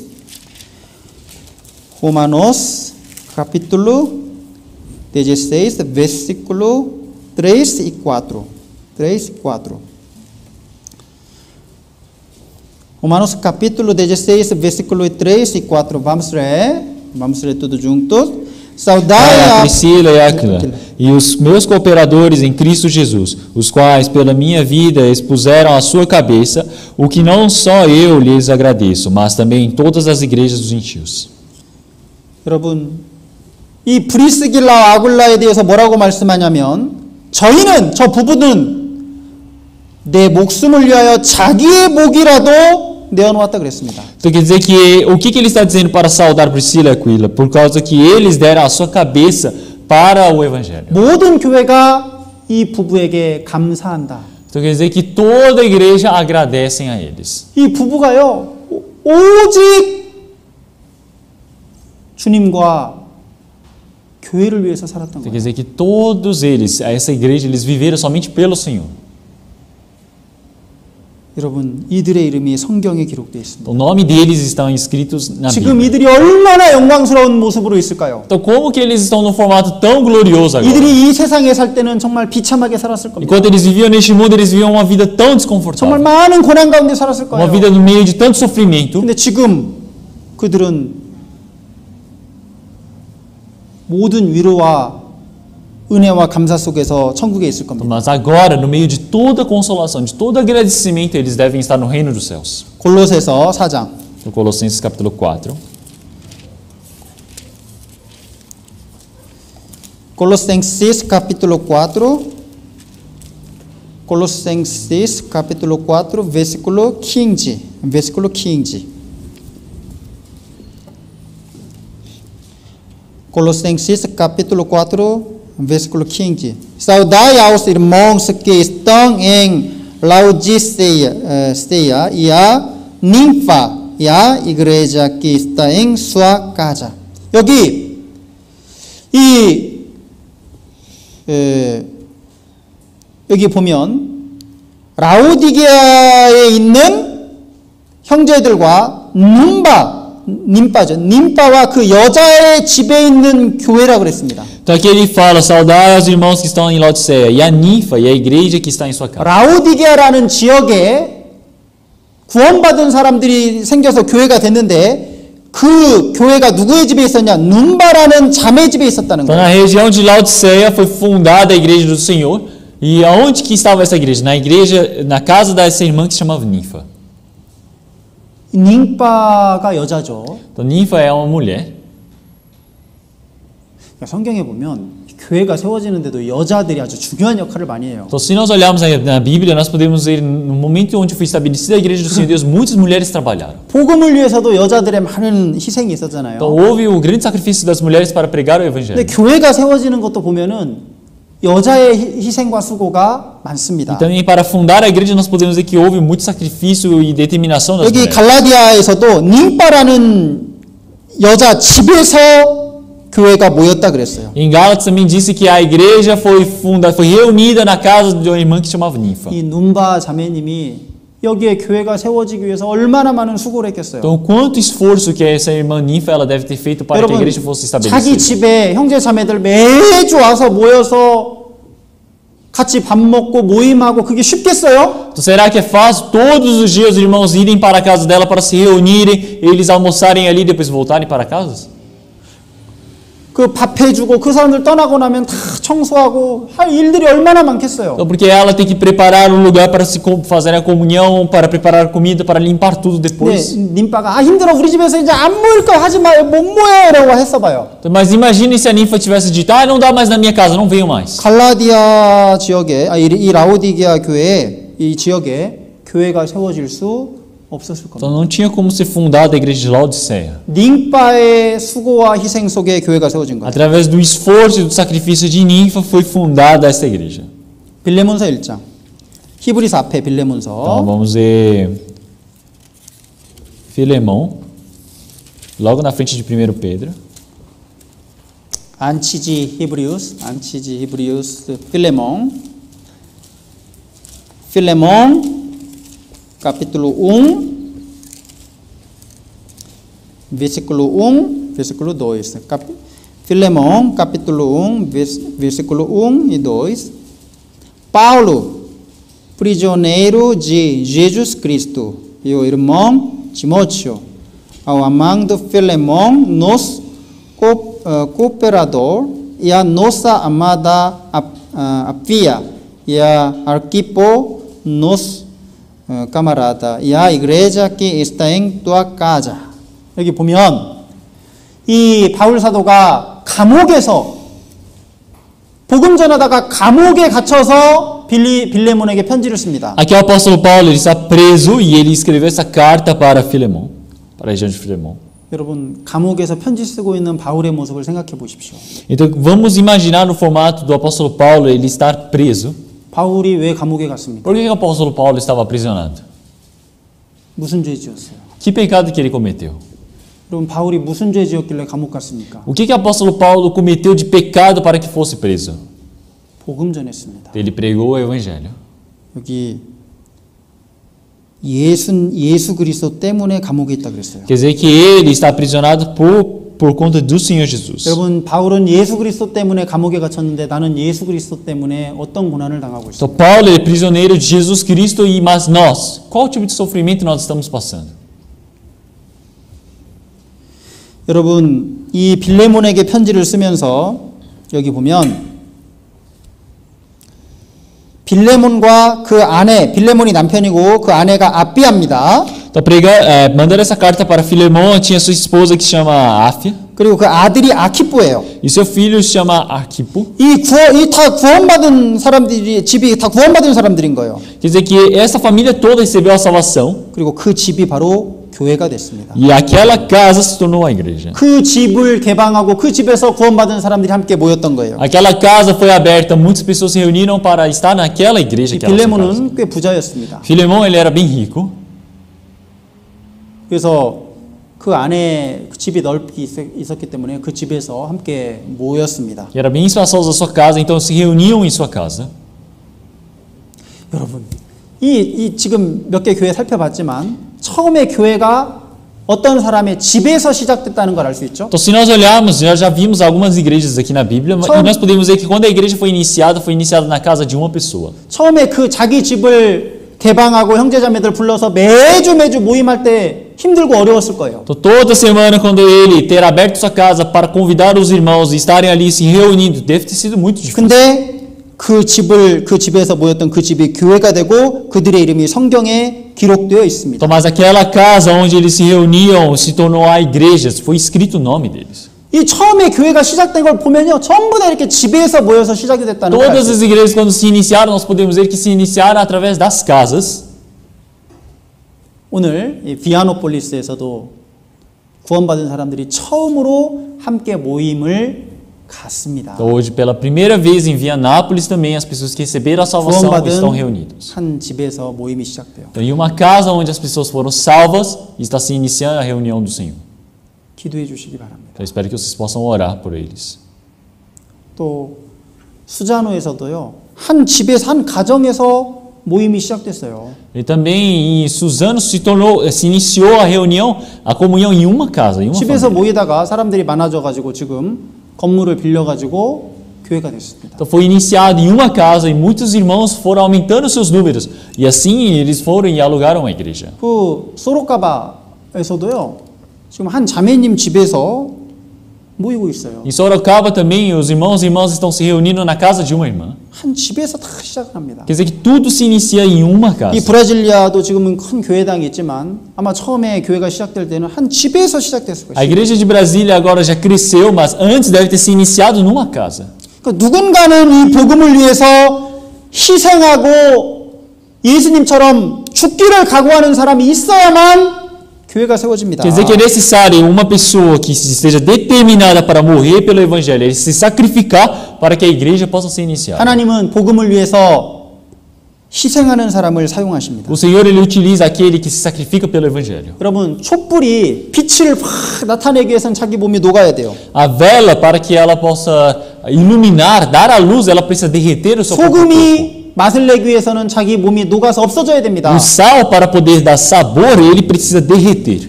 Romanos capítulo 16, versículo 3 e 4. 3 e 4. Romanos capítulo 16, versículo 3 e 4. Vamos ler tudo juntos. Saudai a a Priscila e Aquila e os meus cooperadores em Cristo Jesus, os quais pela minha vida expuseram a sua cabeça, o que não só eu lhes agradeço, mas também todas as igrejas dos gentios. 여러분, 이 브리스길라와 아굴라에 대해서 뭐라고 말씀하냐면 저 부부는 내 목숨을 위하여 자기의 목이라도 내어놓았다 그랬습니다. Então quer dizer que o que ele está dizendo para saudar Priscila e Aquila? Por causa que eles deram a sua cabeça para o evangelho. 모든 교회가 이 부부에게 감사한다. Então quer dizer que toda a igreja agradecem a eles. 이 부부가요, 오직 주님과 교회를 위해서 살았던 Então quer 거예요. dizer que todos eles, essa igreja, eles viveram somente pelo Senhor. 여러분, 이들의 이름이 성경에 기록되어 있습니다. O nome deles estão inscritos na 지금 Bíblia. 이들이 얼마나 영광스러운 모습으로 있을까요? Então como que eles estão num formato tão glorioso agora? 이들이 이 세상에 살 때는 정말 비참하게 살았을 겁니다. Enquanto eles viviam neste mundo, eles viviam uma vida tão 정말 desconfortável. 많은 고난 가운데 살았을 Uma 거예요. vida no meio de tanto sofrimento. 근데 지금 그들은 모든 위로와 은혜와 감사 속에서 천국에 있을 겁니다. Mas agora, no meio de toda consolação, de todo agradecimento, eles devem estar no reino dos céus. 골로새서 4장 No Colossenses capítulo 4. Colossenses capítulo 4. Colossenses capítulo 4, versículo 15. Versículo 15. Colossenses capítulo 4, versículo 15. Saudai aos irmãos que estão em Laodiceia e a Ninfa e a igreja que está em sua casa. 여기 여기 보면 라오디게아에 있는 형제들과 님바와 그 여자의 집에 있는 교회라 그랬습니다. Então aqui ele fala, saudai aos irmãos que estão em Laodiceia, e a ninfa, e a igreja que está em sua casa. 라오디게아라는 지역에 구원받은 사람들이 생겨서 교회가 됐는데 그 교회가 누구의 집에 있었냐? 눈바라는 자매 집에 있었다는 Então 거예요. na região de Laodiceia foi fundada a igreja do Senhor. E aonde que estava essa igreja? Na igreja, na casa dessa irmã que se chamava Ninfa. 님바가 여자죠. Então Ninfa é uma mulher. 성경에 보면 교회가 세워지는데도 여자들이 아주 중요한 역할을 많이 해요. Então se nós olharmos na Bíblia, nós podemos ver no momento onde foi estabelecida a igreja do Senhor Deus, muitas mulheres trabalharam. 복음을 위해서도 여자들의 많은 희생이 있었잖아요. Então houve o grande sacrifício das mulheres para pregar o evangelho. 근데 교회가 세워지는 것도 보면은 여자의 희생과 수고가 많습니다. E também para fundar a igreja nós podemos ver que houve muito sacrifício e determinação das 여기 mulheres. 갈라디아에서도 님바라는 여자 집에서 교회가 모였다 그랬어요. Em Gálatas também disse que a igreja foi reunida na casa de uma irmã que se chamava Ninfa. 이 눈바 자매님이 여기에 교회가 세워지기 위해서 얼마나 많은 수고를 했겠어요. Então quanto esforço que essa irmã Ninfa ela deve ter feito para que a 여러분, igreja fosse 자기 estabelecida. 집에 형제 자매들 매주 와서 모여서 같이 밥 먹고 모임하고 그게 쉽겠어요? Então, será que é fácil todos os dias os irmãos irem para a casa dela para se reunirem, eles almoçarem ali e depois voltarem para casa? 그 밥 해주고 그 사람들 떠나고 나면 다 청소하고 할 일들이 얼마나 많겠어요. Então, porque ela tem que preparar um lugar para se fazer a comunhão, para preparar comida, para limpar tudo 네, depois. 님빠가 힘들어 우리 집에서 이제 안 모일 거 하지 마요 못 모여요라고 했어봐요. Então, mas imagine se a ninfa tivesse dito, não dá mais na minha casa, não venham mais. 갈라디아 지역에 이 라오디게아 교회에 이 지역에 교회가 세워질 수 없었을 겁니다. Então não tinha como ser fundada a igreja de Laodiceia. 닝바의 수고와 희생 속에 교회가 세워진 거예요. Através do esforço e do sacrifício de Ninfa foi fundada esta igreja. 빌레몬서 1장. 히브리서 앞에 Então 빌레몬서. vamos ver Filemão, logo na frente de 1 Pedro. 안치지 히브리우스 필레몬. Filemón, capítulo 1, versículo 1, versículo 2. Filemón, capítulo 1, versículo 1 e 2. Paulo, prisioneiro de Jesus Cristo, e o irmão Timóteo, ao amado Filemón, nosso cooperador, e a nossa amada Apfia, e a Arquipo, nosso camarada, e a igreja que está em tua casa. 여기 보면 이 바울 사도가 감옥에서 복음 전하다가 감옥에 갇혀서 빌레몬에게 편지를 씁니다. Aqui o apóstolo Paulo, ele está preso e ele escreveu essa carta para Filemão, para a região de Filemão. 여러분 감옥에서 편지 쓰고 있는 바울의 모습을 생각해 보십시오. Então vamos imaginar no formato do apóstolo Paulo ele estar preso. 바울이 왜 감옥에 갔습니까? Por que o apóstolo Paulo estava aprisionado? 무슨 죄 지었어요? Que pecado que ele cometeu? 여러분 바울이 무슨 죄 지었길래 감옥 갔습니까? O que o apóstolo Paulo cometeu de pecado para que fosse preso? 복음 전했습니다. Ele pregou o evangelho. 여기 예수 그리스도 때문에 감옥에 있다 그랬어요. Quer dizer que ele está aprisionado por conta do Senhor Jesus. 여러분 바울은 예수 그리스도 때문에 감옥에 갇혔는데 나는 예수 그리스도 때문에 어떤 고난을 당하고 있어요? Então Paulo é prisioneiro de Jesus Cristo mas nós, qual tipo de sofrimento nós estamos passando? 여러분 이 빌레몬에게 편지를 쓰면서 여기 보면 빌레몬과 그 아내, 빌레몬이 남편이고 그 아내가 아비아입니다. Então mandando essa carta para Filemão, tinha sua esposa que se chama Áfia 그리고 그 아들이 아키뽀예요. e seu filho se chama Arquipo. 이 다 구원받은 사람들이 집이 다 구원받은 사람들인 거예요. Quer dizer que essa família toda recebeu a salvação. 그리고 그 집이 바로 교회가 됐습니다. E aquela casa se tornou a igreja. 그 집을 개방하고 그 집에서 구원받은 사람들이 함께 모였던 거예요. Aquela casa foi aberta, muitas pessoas se reuniram para estar naquela igreja. Aquela casa. 빌레몬은 꽤 부자였습니다. Filemão, ele era bem rico. 그래서 그 안에 집이 넓게 있었기 때문에 그 집에서 함께 모였습니다. E era bem espaçosa a sua casa, então se reuniam em sua casa. 여러분, 이 지금 몇 개 교회 살펴봤지만 처음에 교회가 어떤 사람의 집에서 시작됐다는 걸 알 수 있죠. Então, se nós olharmos, nós já vimos algumas igrejas aqui na Bíblia, e nós podemos ver que quando a igreja foi iniciada na casa de uma pessoa. 처음에 그 자기 집을 개방하고 형제자매들 불러서 매주 모임할 때 힘들고 어려웠을 거예요. Então, toda semana, quando ele ter aberto sua casa para convidar os irmãos e estarem ali se reunindo, deve ter sido muito difícil. 근데 그 집에서 모였던 그 집이 교회가 되고 그들의 이름이 성경에 기록되어 있습니다. Então, mas aquela casa onde eles se reuniam se tornou a igreja, foi escrito o nome deles. 이 처음에 교회가 시작된 걸 보면요, 전부 다 이렇게 집에서 모여서 시작이 됐다는 걸 Todas 알죠. as igrejas, quando se iniciaram, nós podemos ver que se iniciaram através das casas. 오늘 이 비아노폴리스에서도 구원받은 사람들이 처음으로 함께 모임을 갔습니다. Então, hoje, pela primeira vez em Vianápolis, também as pessoas que receberam a salvação estão reunidas. 한 집에서 모임이 시작돼요. Então, em uma casa onde as pessoas foram salvas, está se iniciando a reunião do Senhor. 기도해 주시기 바랍니다. Então, eu espero que vocês possam orar por eles. 또 수자노에서도요, 한 집에서 한 가정에서 모임이 시작됐어요. E também em Suzano se iniciou a reunião, a comunhão em uma casa, em uma 집에서 família. 모이다가 사람들이 많아져 가지고 지금 건물을 빌려 가지고 교회가 됐습니다. Então foi iniciado em uma casa e muitos irmãos foram aumentando seus números. E assim eles foram e alugaram a igreja. 그 소로카바에서도요, 지금 한 자매님 집에서 모이고 있어요. Em Sorocaba também os irmãos e irmãs estão se reunindo na casa de uma irmã. 한 집에서 다 시작합니다. Quer dizer que tudo se inicia em uma 이 casa. 브라질리아도 지금은 큰 교회당이 있지만 아마 처음에 교회가 시작될 때는 한 집에서 시작됐을 A 것이에요. igreja de Brasília agora já cresceu, mas antes deve ter se iniciado numa casa. 그러니까 누군가는 이 복음을 위해서 희생하고 예수님처럼 죽기를 각오하는 사람이 있어야만 교회가 세워집니다. Quer dizer que é necessário uma pessoa que esteja determinada para morrer pelo evangelho, ele se sacrificar para que a igreja possa ser iniciada. 하나님은 복음을 위해서 희생하는 사람을 사용하십니다. O Senhor ele utiliza aquele que se sacrifica pelo evangelho. 여러분, 촛불이 빛을 확 나타내기 위해서는 자기 몸이 녹아야 돼요. A vela, para que ela possa iluminar, dar a luz, ela precisa derreter o seu próprio corpo. 소금이 맛을 내기 위해서는 자기 몸이 녹아서 없어져야 됩니다. O sal, para poder dar sabor, ele precisa derreter.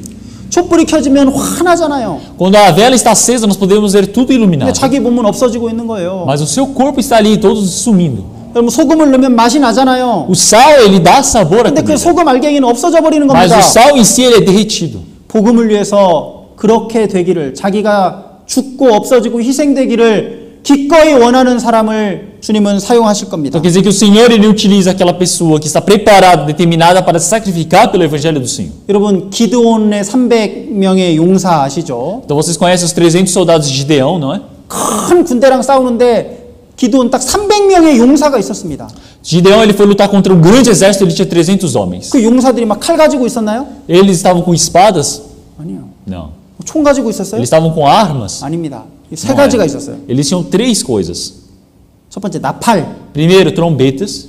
촛불이 켜지면 환하잖아요. Quando a vela está acesa, nós podemos ver tudo 근데 iluminado. 자기 몸은 없어지고 있는 거예요. Mas o seu corpo está ali, todos sumindo. 여러분, 소금을 넣으면 맛이 나잖아요. O sal, ele dá sabor à 근데 그 comida. 소금 알갱이는 없어져 버리는 Mas 겁니다. o sal em si, ele é derretido. 복음을 위해서 그렇게 되기를, 자기가 죽고 없어지고 희생되기를 기꺼이 원하는 사람을 주님은 사용하실 겁니다. Então quer dizer que o Senhor, ele utiliza aquela pessoa que está preparada, determinada para se sacrificar pelo evangelho do Senhor. 여러분, 기드온의 300명의 용사 아시죠? Então vocês conhecem os 300 soldados de Gideão, não é? 큰 군대랑 싸우는데 기드온 딱 300명의 용사가 있었습니다. Gideão, ele foi lutar contra um grande exército, ele tinha 300 homens. 그 용사들이 막 칼 가지고 있었나요? Eles estavam com espadas? 아니요. Não. 총 가지고 있었어요? Eles estavam com armas? 아닙니다. 세 Não 가지가 era. 있었어요. Eles tinham 3 coisas. 첫 번째 나팔, Primeiro, trombetas.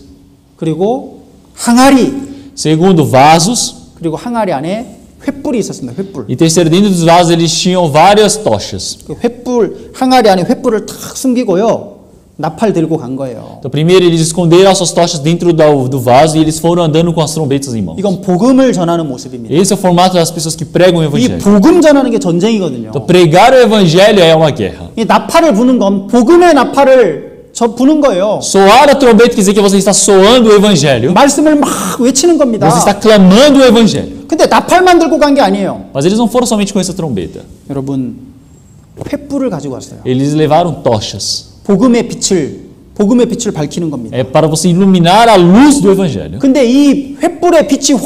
그리고 항아리, Segundo, vasos. 그리고 항아리 안에 횃불이 있었습니다. 횃불. E terceiro, dentro dos vasos eles tinham várias tochas. 그 횃불, 항아리 안에 횃불을 탁 숨기고요. 나팔 들고 간 거예요. Então, primeiro eles esconderam as suas tochas dentro do vaso e eles foram andando com as trombetas em mãos. 이건 복음을 전하는 모습입니다. Esse é o formato das pessoas que pregam o 이 evangelho. 복음 전하는 게 전쟁이거든요. Então, pregar o evangelho é uma guerra. 이 나팔을 부는 건 복음의 나팔을 부는 거예요. Soar a trombeta quer dizer que você está soando o evangelho. 말씀을 막 외치는 겁니다. Você está clamando o evangelho. 근데 나팔만 들고 간 게 아니에요. Mas eles não foram somente com essa trombeta. 여러분, 횃불을 가지고 왔어요. Eles levaram tochas. 복음의 빛을 밝히는 겁니다. É para você iluminar a luz do evangelho. 근데 이 횃불의 빛이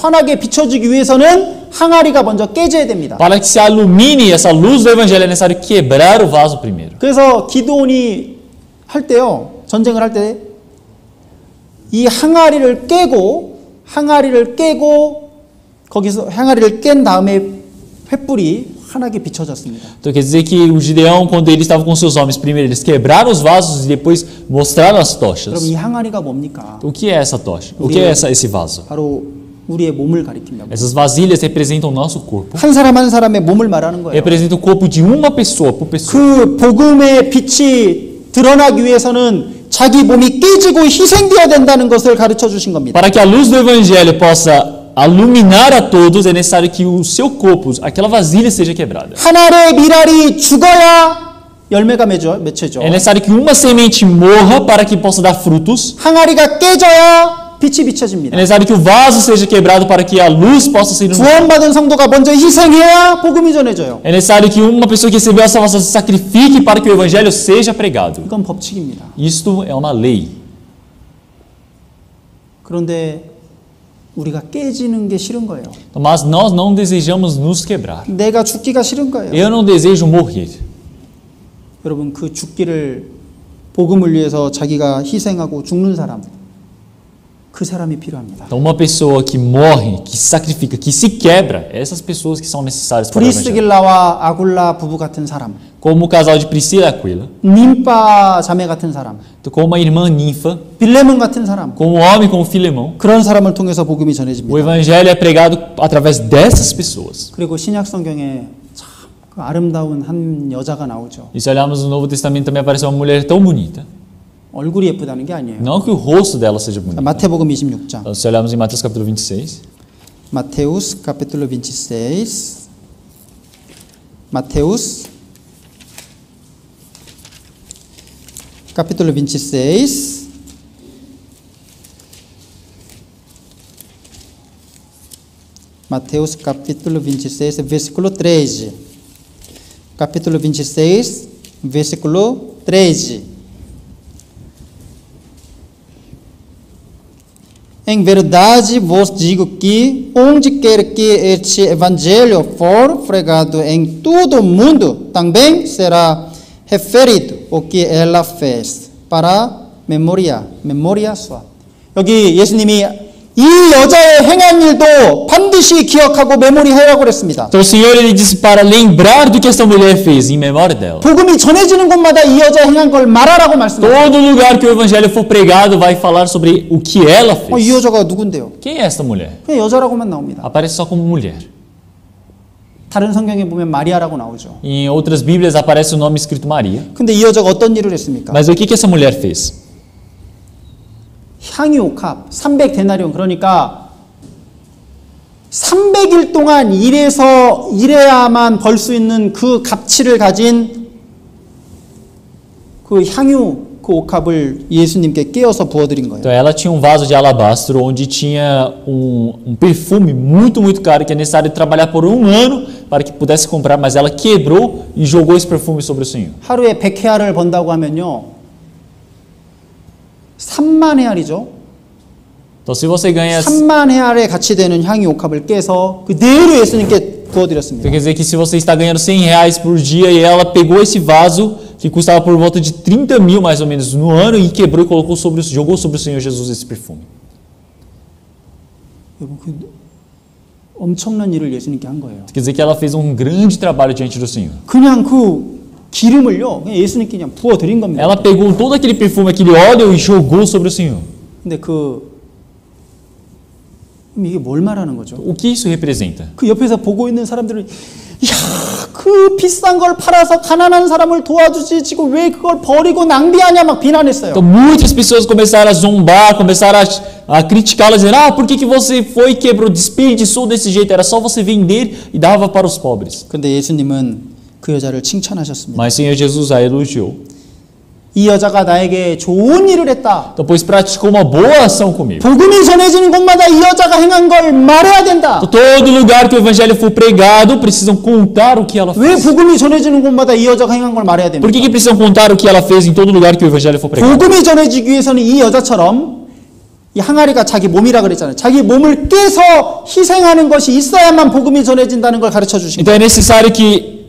환하게 비춰지기 위해서는 항아리가 먼저 깨져야 됩니다. Para que se ilumine essa luz do evangelho é necessário quebrar o vaso primeiro. 그래서 기드온이 할 때요, 전쟁을 할 때 이 항아리를 깨고 거기서 항아리를 깬 다음에 횃불이 환하게 비춰졌습니다. Então quer dizer que o Gideão, quando ele estava com seus homens, primeiro eles quebraram os vasos e depois mostraram as 그럼 tochas. 이 항아리가 뭡니까? O que é essa tocha? O que é esse vaso? 바로 우리의 몸을 가리킵니다. Essas vasilhas representam o nosso corpo. 한 사람 한 사람의 몸을 말하는 거예요. Representa o corpo de uma pessoa por pessoa. 그 복음의 빛이 드러나기 위해서는 자기 몸이 깨지고 희생되어야 된다는 것을 가르쳐 주신 겁니다. Para que a luz do evangelho possa iluminar a todos, é necessário que o seu corpo, aquela vasilha, seja quebrada. 한 알의 밀알이 죽어야 열매가 맺혀져. É necessário que uma semente morra para que possa dar frutos. 항아리가 깨져야 빛이 É 비춰집니다. necessário que o vaso seja quebrado para que a luz possa ser iluminada. 구원받은 성도가 먼저 희생해야 복음이 전해져요. É necessário que uma pessoa que recebeu a salvação se sacrifique para que o evangelho seja pregado. 이건 법칙입니다. Isto é uma lei. 그런데 우리가 깨지는 게 싫은 거예요. Mas nós não desejamos nos quebrar. 내가 죽기가 싫은 거예요. Eu não desejo morrer. 여러분 그 죽기를 복음을 위해서 자기가 희생하고 죽는 사람 그 사람이 필요합니다. Então, uma pessoa que morre, que se sacrifica, que se quebra, essas pessoas que são necessárias para o evangelho. 브리스길라와 아굴라 부부 같은 사람, Como o casal de Priscila e Aquila, 님파 자매 같은 사람, como a irmã Ninfa, 빌레몬 같은 사람, como o homem, como Filemão. 그런 사람을 통해서 복음이 O 전해집니다. evangelho é pregado através dessas pessoas. 그리고 신약 성경에 참 그 아름다운 한 여자가 나오죠. E se olharmos no Novo Testamento também aparece uma mulher tão bonita. 얼굴이 예쁘다는 게 아니에요. Não que o rosto dela seja bonito. 마태복음 26장. Então, se olharmos em Mateus capítulo 26, Mateus capítulo 26. Mateus capítulo 26. Mateus capítulo 26, versículo 13. Capítulo 26, versículo 13. Em verdade vos digo que onde quer que este evangelho for pregado em todo o mundo, também será referido o que ela fez para memória sua. 여기 예수님이 이 여자의 행한 일도 반드시 기억하고 메모리하라고 그랬습니다. então o Senhor ele disse para lembrar do que essa mulher fez em memória dela. 복음이 전해지는 곳마다 이 여자 행한 걸 말하라고 말씀합니다. Todo lugar que o evangelho for pregado vai falar sobre o que ela 이 fez. 여자가 누군데요? Quem é esta mulher? 그냥 여자라고만 나옵니다. Aparece só como mulher. 다른 성경에 보면 마리아라고 나오죠. Em outras Bíblias aparece o nome escrito Maria. 근데 이 여자가 어떤 일을 했습니까? Mas o que essa mulher fez? 향유 옥합 300데나리온 그러니까 300일 동안 일해야만 벌 수 있는 그 값치를 가진 그 향유 그 옥합을 예수님께 깨어서 부어드린 거예요. Então ela tinha um vaso de alabastro onde tinha perfume muito, muito caro que é necessário trabalhar por um ano para que pudesse comprar, mas ela quebrou e jogou esse perfume sobre o Senhor. 하루에 100헤아를 번다고 하면요 3만 헤아리죠. Então se você ganha 3만 헤아리에 가치 되는 향유 옥합을 깨서 그대로 예수님께 부어드렸습니다. Então quer dizer que se você está ganhando R$100 por dia e ela pegou esse vaso que custava por volta de 30 mil mais ou menos no ano e quebrou e colocou jogou sobre o Senhor Jesus esse perfume. 여러분 그 엄청난 일을 예수님께 한 거예요. Quer dizer que ela fez um grande trabalho diante do Senhor. 그냥 그 기름을요 그냥 예수님께 그냥 부어드린 겁니다. Ela pegou todo aquele perfume, aquele óleo e jogou sobre o Senhor. 근데 이게 뭘 말하는 거죠? O que isso representa? 그 옆에서 보고 있는 사람들은 야, 그 비싼 걸 팔아서 가난한 사람을 도와주지 지금 왜 그걸 버리고 낭비하냐 막 비난했어요. Então muitas pessoas começaram a zombar, começaram a criticá-la, dizendo: por que você foi e quebrou, desperdiçou desse jeito? Era só você vender e dava para os pobres. 근데 예수님은 그 여자를 칭찬하셨습니다. Mas o Senhor Jesus a elogiou. 이 여자가 나에게 좋은 일을 했다. Então, pois praticou uma boa ação comigo. 복음이 전해지는 곳마다 이 여자가 행한 걸 말해야 된다. Então, todo lugar que o evangelho for pregado, precisam contar o que ela 왜 fez. 복음이 전해지는 곳마다 이 여자가 행한 걸 말해야 Por 됩니까? que precisam contar o que ela fez em todo lugar que o evangelho for pregado? 복음이 전해지기 위해서는 이 여자처럼 이 항아리가 자기 몸이라 그랬잖아요. 자기 몸을 깨서 희생하는 것이 있어야만 복음이 전해진다는 걸 가르쳐 주신 Então é necessário que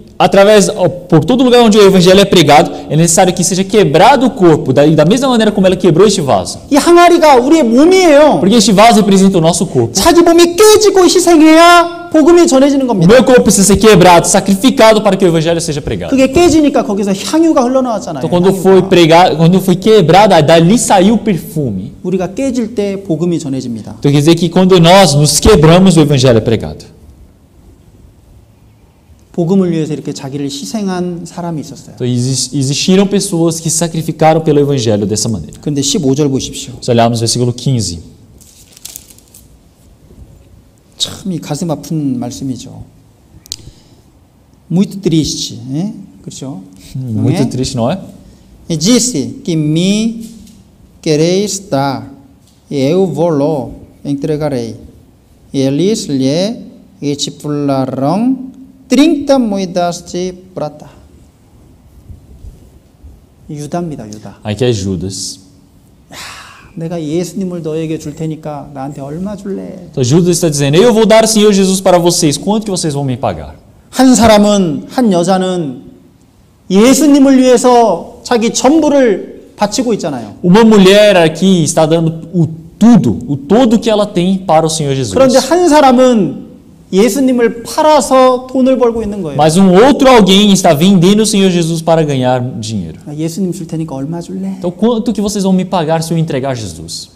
por todo lugar onde o evangelho é pregado, é necessário que seja quebrado o corpo, da mesma maneira como ela quebrou este vaso. 이 항아리가 우리의 몸이에요. Porque este vaso representa o nosso corpo. 자기 몸이 깨지고 희생해야 복음이 전해지는 O 겁니다. meu corpo precisa ser quebrado, sacrificado para que o evangelho seja pregado. 그게 깨지니까 거기서 향유가 흘러나왔잖아요. Então, quando 향유가. foi pregado, quando foi quebrado, dali saiu o perfume. 우리가 깨질 때 복음이 전해집니다. Então quer dizer que quando nós nos quebramos, o evangelho é pregado. 복음을 위해서 이렇게 자기를 희생한 사람이 있었어요. Então existiram pessoas que sacrificaram pelo evangelho dessa maneira. 그런데 15절 보십시오. Se olharmos o versículo 15. 참 이 가슴 아픈 말씀이죠. Muito triste, 예? 그렇죠? Muito triste, não é? E disse que me quereis dar, e eu vou-lo entregarei. E eles lhe estipularam 30 moedas de prata. 유다입니다, 유다. Aqui é Judas. 내가 예수님을 너에게 줄 테니까 나한테 얼마 줄래? Então Judas está dizendo: eu vou dar o Senhor Jesus para vocês. Quanto que vocês vão me pagar? 한 사람은, 한 여자는 예수님을 위해서 자기 전부를 바치고 있잖아요. Uma mulher aqui está dando o todo que ela tem para o Senhor Jesus. 그런데 한 사람은 예수님을 팔아서 돈을 벌고 있는 거예요. Mas outro alguém está vendendo o Senhor Jesus para ganhar dinheiro. 예수님 줄 테니까 얼마 줄래? Então quanto que vocês vão me pagar se eu entregar Jesus?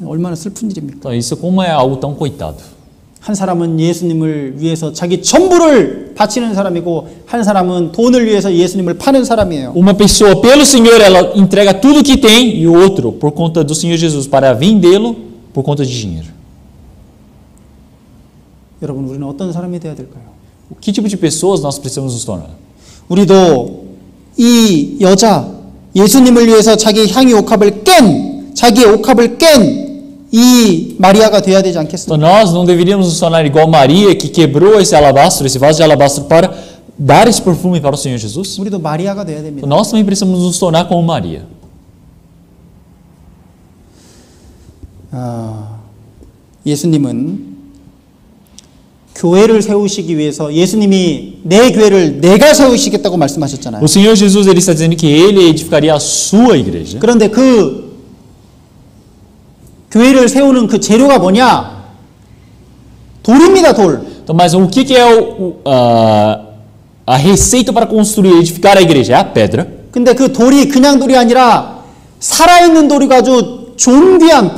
얼마나 슬픈 일입니까? Então isso como é algo tão coitado. 한 사람은 예수님을 위해서 자기 전부를 바치는 사람이고 한 사람은 돈을 위해서 예수님을 파는 사람이에요. Uma pessoa pelo Senhor ela entrega tudo que tem e o outro por conta do Senhor Jesus para vendê-lo por conta de dinheiro. 여러분 우리는 어떤 사람이 돼야 될까요? Que tipo de pessoas nós precisamos nos tornar? 우리도 이 여자 예수님을 위해서 자기 향유 옥합을 자기의 옥합을 깬 이 마리아가 돼야 되지 않겠습니까? Então nós não deveríamos nos tornar igual Maria que quebrou esse alabastro, esse vaso de alabastro para dar esse perfume para o Senhor Jesus? 우리도 마리아가 돼야 Então 됩니다. nós também precisamos nos tornar como Maria. 예수님은 교회를 세우시기 위해서 예수님이 내 교회를 내가 세우시겠다고 말씀하셨잖아요. O Senhor Jesus ele está dizendo que ele edificaria a sua igreja. 그런데 그 교회를 세우는 그 재료가 뭐냐? 돌입니다, 돌. Então, mas o que é a receita para construir, edificar a igreja? É a pedra. 근데 그 돌이 그냥 돌이 아니라 살아있는 돌이 아주 존귀한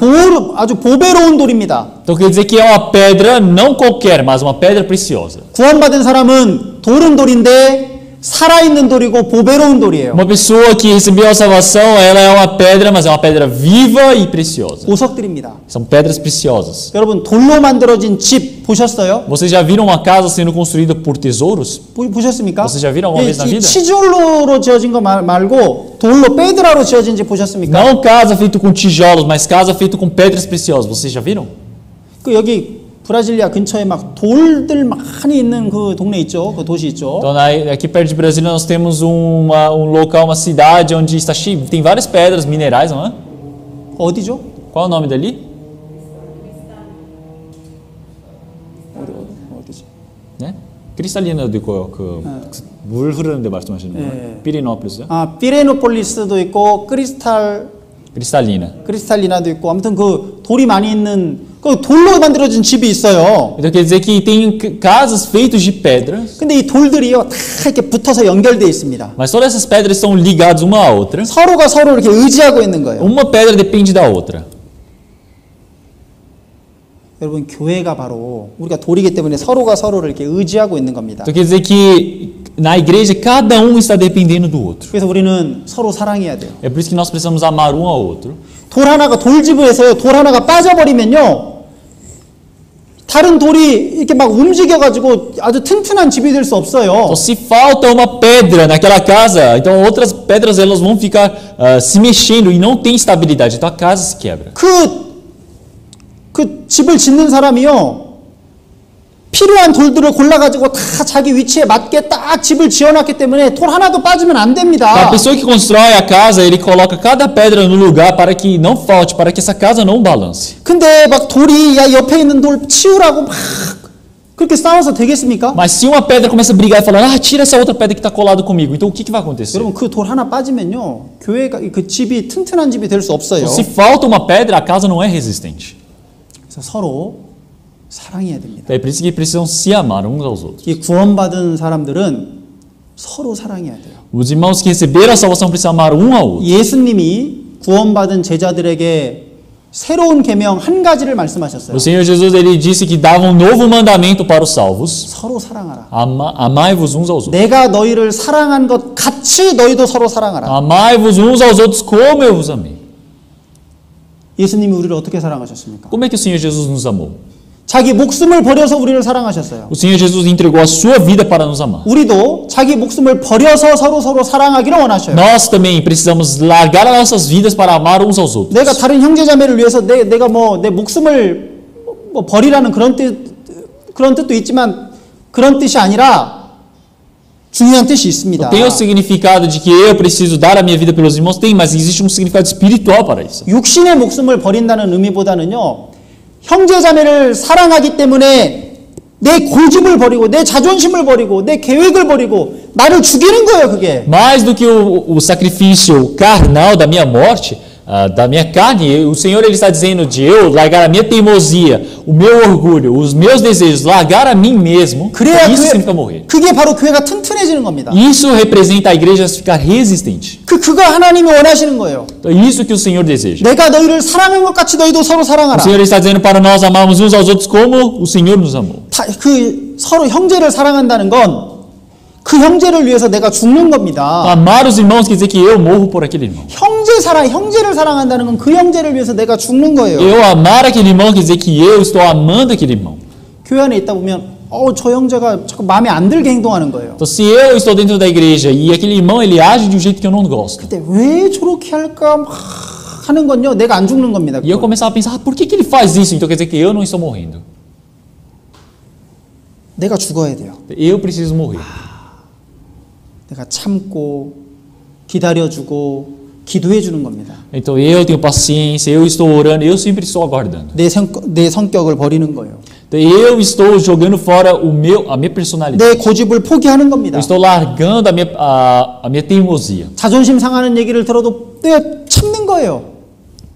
아주 보배로운 돌입니다. Então quer dizer que é uma pedra não qualquer, mas uma pedra preciosa. 구원받은 사람은 돌은 돌인데 살아있는 돌이고 보배로운 돌이에요. Uma pessoa que recebeu a salvação, ela é uma pedra, mas é uma pedra viva e preciosa. 보석들입니다. São pedras preciosas. 여러분 돌로 만들어진 집 보셨어요? Vocês já viram uma casa sendo construída por tesouros? 보셨습니까? Vocês já viram alguma vez na vida? 치졸로 지어진 거 말고 돌로 페드라로 지어진 집 보셨습니까? Não casa feito com tijolos, mas casa feito com pedras preciosas. Vocês já viram? 그 여기 브라질리아 근처에 막 돌들 많이 있는 그 동네 있죠? 그 도시 있죠? Então, aqui perto de Brasília nós temos um local, uma cidade onde está cheio, tem várias pedras minerais, não é? 어디죠? Qual é o nome dali? 어디지? 네? 크리스탈리나도 있고 물 흐르는 데 말씀하시는 거예요? 피리노폴리스요? 아, 피레노폴리스도 있고 크리스탈리나도 있고 아무튼 그 돌이 많이 있는 그 돌로 만들어진 집이 있어요. Então quer dizer que tem casas feitas de pedras. 근데 이 돌들이요 다 이렇게 붙어서 연결되어 있습니다. Mas todas essas pedras estão ligadas uma à outra. 서로가 서로 이렇게 의지하고 있는 거예요. Uma pedra depende da outra. 여러분 교회가 바로 우리가 돌이기 때문에 서로가 서로를 이렇게 의지하고 있는 겁니다. Então quer dizer que na igreja cada um está dependendo do outro. 그래서 우리는 서로 사랑해야 돼요. É por isso que nós precisamos amar um ao outro. 돌 하나가 돌집에서요 돌 하나가 빠져버리면요 다른 돌이 이렇게 막 움직여가지고 아주 튼튼한 집이 될 수 없어요. Então se falta uma pedra naquela casa, então outras pedras elas vão ficar se mexendo e não tem estabilidade. Então a casa se quebra. 그 집을 짓는 사람이요 필요한 돌들을 골라가지고 다 자기 위치에 맞게 딱 집을 지어놨기 때문에 돌 하나도 빠지면 안 됩니다. A pessoa que constrói a casa, ele coloca cada pedra no lugar para que não falte, para que essa casa não balance. 근데 막 돌이 야 옆에 있는 돌 치우라고 막 그렇게 싸워서 되겠습니까? Mas se uma pedra começa a brigar e falar, tira essa outra pedra que está colada comigo, então o que vai acontecer? 여러분 그 돌 하나 빠지면요 교회가 그 집이 튼튼한 집이 될 수 없어요. Então, se falta uma pedra, a casa não é resistente. 그래서 서로 사랑해야 됩니다. É por isso que precisam se amar uns aos outros. 이 구원받은 사람들은 서로 사랑해야 돼요. Os irmãos que receberam a salvação precisam amar um ao outro. 예수님이 구원받은 제자들에게 새로운 계명 한 가지를 말씀하셨어요. O Senhor Jesus ele disse que dava um novo mandamento para os salvos. 서로 사랑하라. Amai-vos uns aos outros. 내가 너희를 사랑한 것 같이 너희도 서로 사랑하라. Amai-vos uns aos outros como eu vos amei. 예수님이 우리를 어떻게 사랑하셨습니까? Como é que o Senhor Jesus nos amou? 자기 목숨을 버려서 우리를 사랑하셨어요. O Senhor Jesus entregou a sua vida para nos amar. 우리도 자기 목숨을 버려서 서로 사랑하기를 원하셔요. Nós também precisamos largar as nossas vidas para amar uns aos outros. 내가 다른 형제자매를 위해서 내가 내 목숨을 버리라는 그런 뜻도 있지만 그런 뜻이 아니라 중요한 뜻이 있습니다. Tem o significado de que eu preciso dar a minha vida pelos irmãos? Tem, mas existe um significado espiritual para isso. 육신의 목숨을 버린다는 의미보다는요. 형제자매를 사랑하기 때문에 내 고집을 버리고 내 자존심을 버리고 내 계획을 버리고 나를 죽이는 거예요, 그게. Mais do que o sacrifício carnal da minha morte, da minha carne, o Senhor ele está dizendo de eu largar a minha teimosia, o meu orgulho, os meus desejos, largar a mim mesmo. 그래야 Isso significa morrer. 그게 바로 교회가 튼튼해지는 겁니다. Isso representa a igreja ficar resistente. 그거 하나님이 원하시는 거예요. Então, isso que o Senhor deseja. 내가 너희를 사랑한 것 같이 너희도 서로 O 사랑하라. Senhor está dizendo para nós amarmos uns aos outros como o Senhor nos amou. 그 서로 형제를 사랑한다는 건 그 형제를 위해서 내가 죽는 겁니다. Amar os irmãos quer dizer que eu morro por aquele irmão. 형제를 사랑한다는 건 그 형제를 위해서 내가 죽는 거예요. Eu amar aquele irmão quer dizer que eu estou amando aquele irmão. 교회 안에 있다 보면 저 형제가 자꾸 마음에 안 들게 행동하는 거예요. Então, se eu estou dentro da igreja e aquele irmão ele age de um jeito que eu não gosto, 그때 왜 저렇게 할까 막 하는 건요. 내가 안 죽는 겁니다. e eu começava a pensar, por que ele faz isso? Então quer dizer que eu não estou morrendo. 내가 죽어야 돼요. Eu preciso morrer. 내가 참고 기다려주고 기도해 주는 겁니다. Então eu tenho paciência, eu estou orando, eu sempre estou aguardando. 내 성격을 버리는 거예요. Então, eu estou jogando fora a minha personalidade. 내 고집을 포기하는 겁니다. Eu estou largando a minha teimosia. 자존심 상하는 얘기를 들어도 내가 참는 거예요.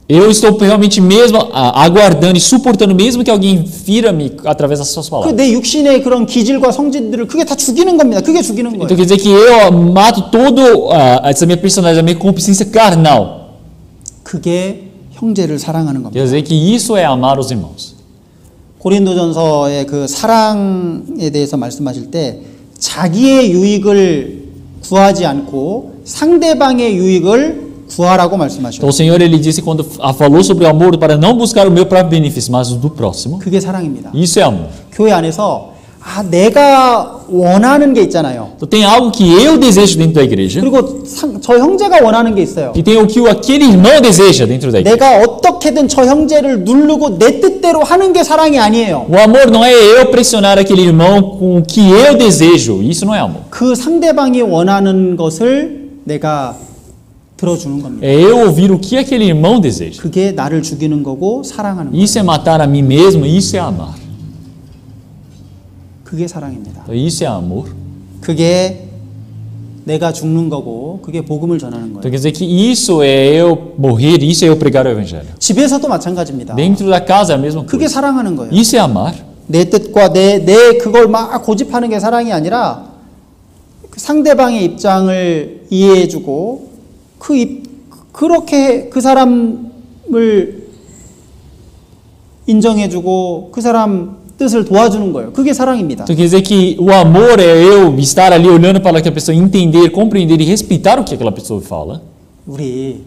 Eu estou realmente mesmo aguardando e suportando mesmo que alguém fira-me através das suas palavras. 내 육신의 그런 기질과 성질들을 그게 다 죽이는 겁니다. 그게 죽이는 Então 거예요. quer dizer que eu mato todo essa minha personalidade, a minha concupiscência carnal. 그게 형제를 사랑하는 겁니다. Quer dizer que isso é amar os irmãos. 고린도전서의 그 사랑에 대해서 말씀하실 때 자기의 유익을 구하지 않고 상대방의 유익을 구하라고 말씀하셔요. Então o Senhor ele disse quando falou sobre o amor para não buscar o meu próprio benefício, mas o do próximo. 그게 사랑입니다. Isso é amor. 교회 안에서 내가 원하는 게 있잖아요. Então tem algo que eu desejo dentro da igreja 그리고 저 형제가 원하는 게 있어요. e tem o que aquele irmão deseja dentro da igreja. 내가 어떻게든 저 형제를 누르고 내 뜻대로 하는 게 사랑이 아니에요. O amor não é eu pressionar aquele irmão com o que eu desejo. Isso não é amor. 그 상대방이 원하는 것을 내가 들어주는 겁니다. É eu ouvir o que aquele irmão deseja. 그게 나를 죽이는 거고 사랑하는 거예요. Isso é matar a mim mesmo, isso é amar. 그게 사랑입니다. Então, isso é amor. 그게 내가 죽는 거고 그게 복음을 전하는 Então 거예요. quer dizer que isso é eu morrer, isso é eu pregar o evangelho. 집에서도 마찬가지입니다. Dentro da casa é a mesma 그게 coisa. 사랑하는 거예요. Isso é amar. 내 뜻과 내 그걸 막 고집하는 게 사랑이 아니라 상대방의 입장을 이해해주고 그렇게 그 사람을 인정해주고 그 사람 뜻을 도와주는 거예요. 그게 사랑입니다. Então quer dizer que o amor é eu estar ali olhando para aquela pessoa, entender, compreender e respeitar o que aquela pessoa fala. 우리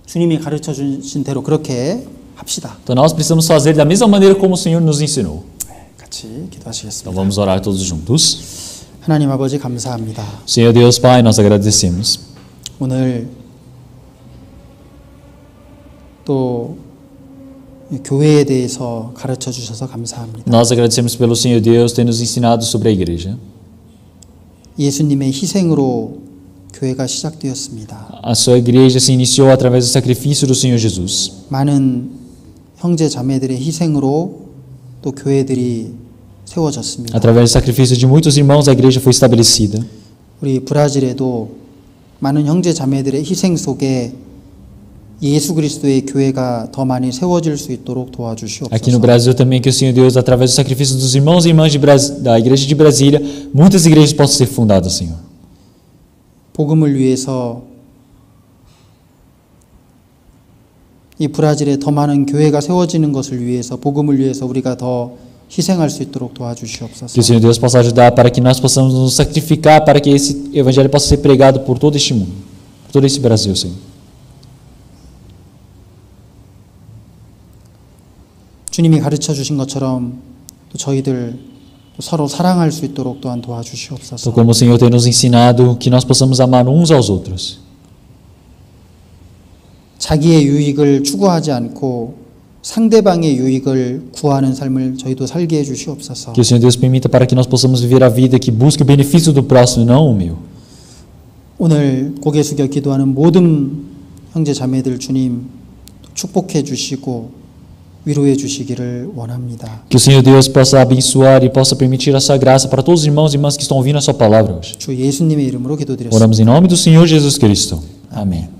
주님이 가르쳐 주신 대로 그렇게 합시다. Então nós precisamos fazer da mesma maneira como o Senhor nos ensinou. 같이 Então 기도하시겠습니다. vamos orar todos juntos. 하나님 아버지 감사합니다. Senhor Deus Pai, nós agradecemos. 오늘 또 교회에 대해서 가르쳐 주셔서 감사합니다. Nós agradecemos pelo Senhor Deus ter nos ensinado sobre a igreja. 예수님의 희생으로 교회가 시작되었습니다. A sua igreja se iniciou através do sacrifício do Senhor Jesus. 많은 형제 자매들의 희생으로 또 교회들이 세워졌습니다. Através do sacrifício de muitos irmãos, a igreja foi estabelecida. 우리 브라질에도 많은 형제 자매들의 희생 속에 예수 그리스도의 교회가 더 많이 세워질 수 있도록 Aqui no 도와주시옵소서. Brasil também, que o Senhor Deus, através do sacrifício dos irmãos e irmãs da igreja de Brasília, muitas igrejas possam ser fundadas, Senhor. 복음을 위해서 이 브라질에 더 많은 교회가 세워지는 것을 위해서 복음을 위해서 우리가 더 희생할 수 있도록 Que o 도와주시옵소서. Senhor Deus possa ajudar para que nós possamos nos sacrificar para que esse evangelho possa ser pregado por todo este mundo, por todo esse Brasil, Senhor. 주님이 가르쳐 주신 것처럼 또 저희들 또 서로 사랑할 수 있도록 또한 Então, 도와주시옵소서. como o Senhor tem nos ensinado, que nós possamos amar uns aos outros. 자기의 유익을 추구하지 않고 상대방의 유익을 구하는 삶을 저희도 살게 해 주시옵소서. Que o Senhor Deus permita para que nós possamos viver a vida que busque o benefício do próximo e não o meu. 오늘 고개 숙여 기도하는 모든 형제 자매들 주님 축복해 주시고 위로해 주시기를 원합니다. Que o Senhor Deus possa abençoar e possa permitir a sua graça para todos os irmãos e irmãs que estão ouvindo a sua palavra hoje. 주 예수님의 이름으로 기도드렸습니다. Oramos em nome do Senhor Jesus Cristo. Amém.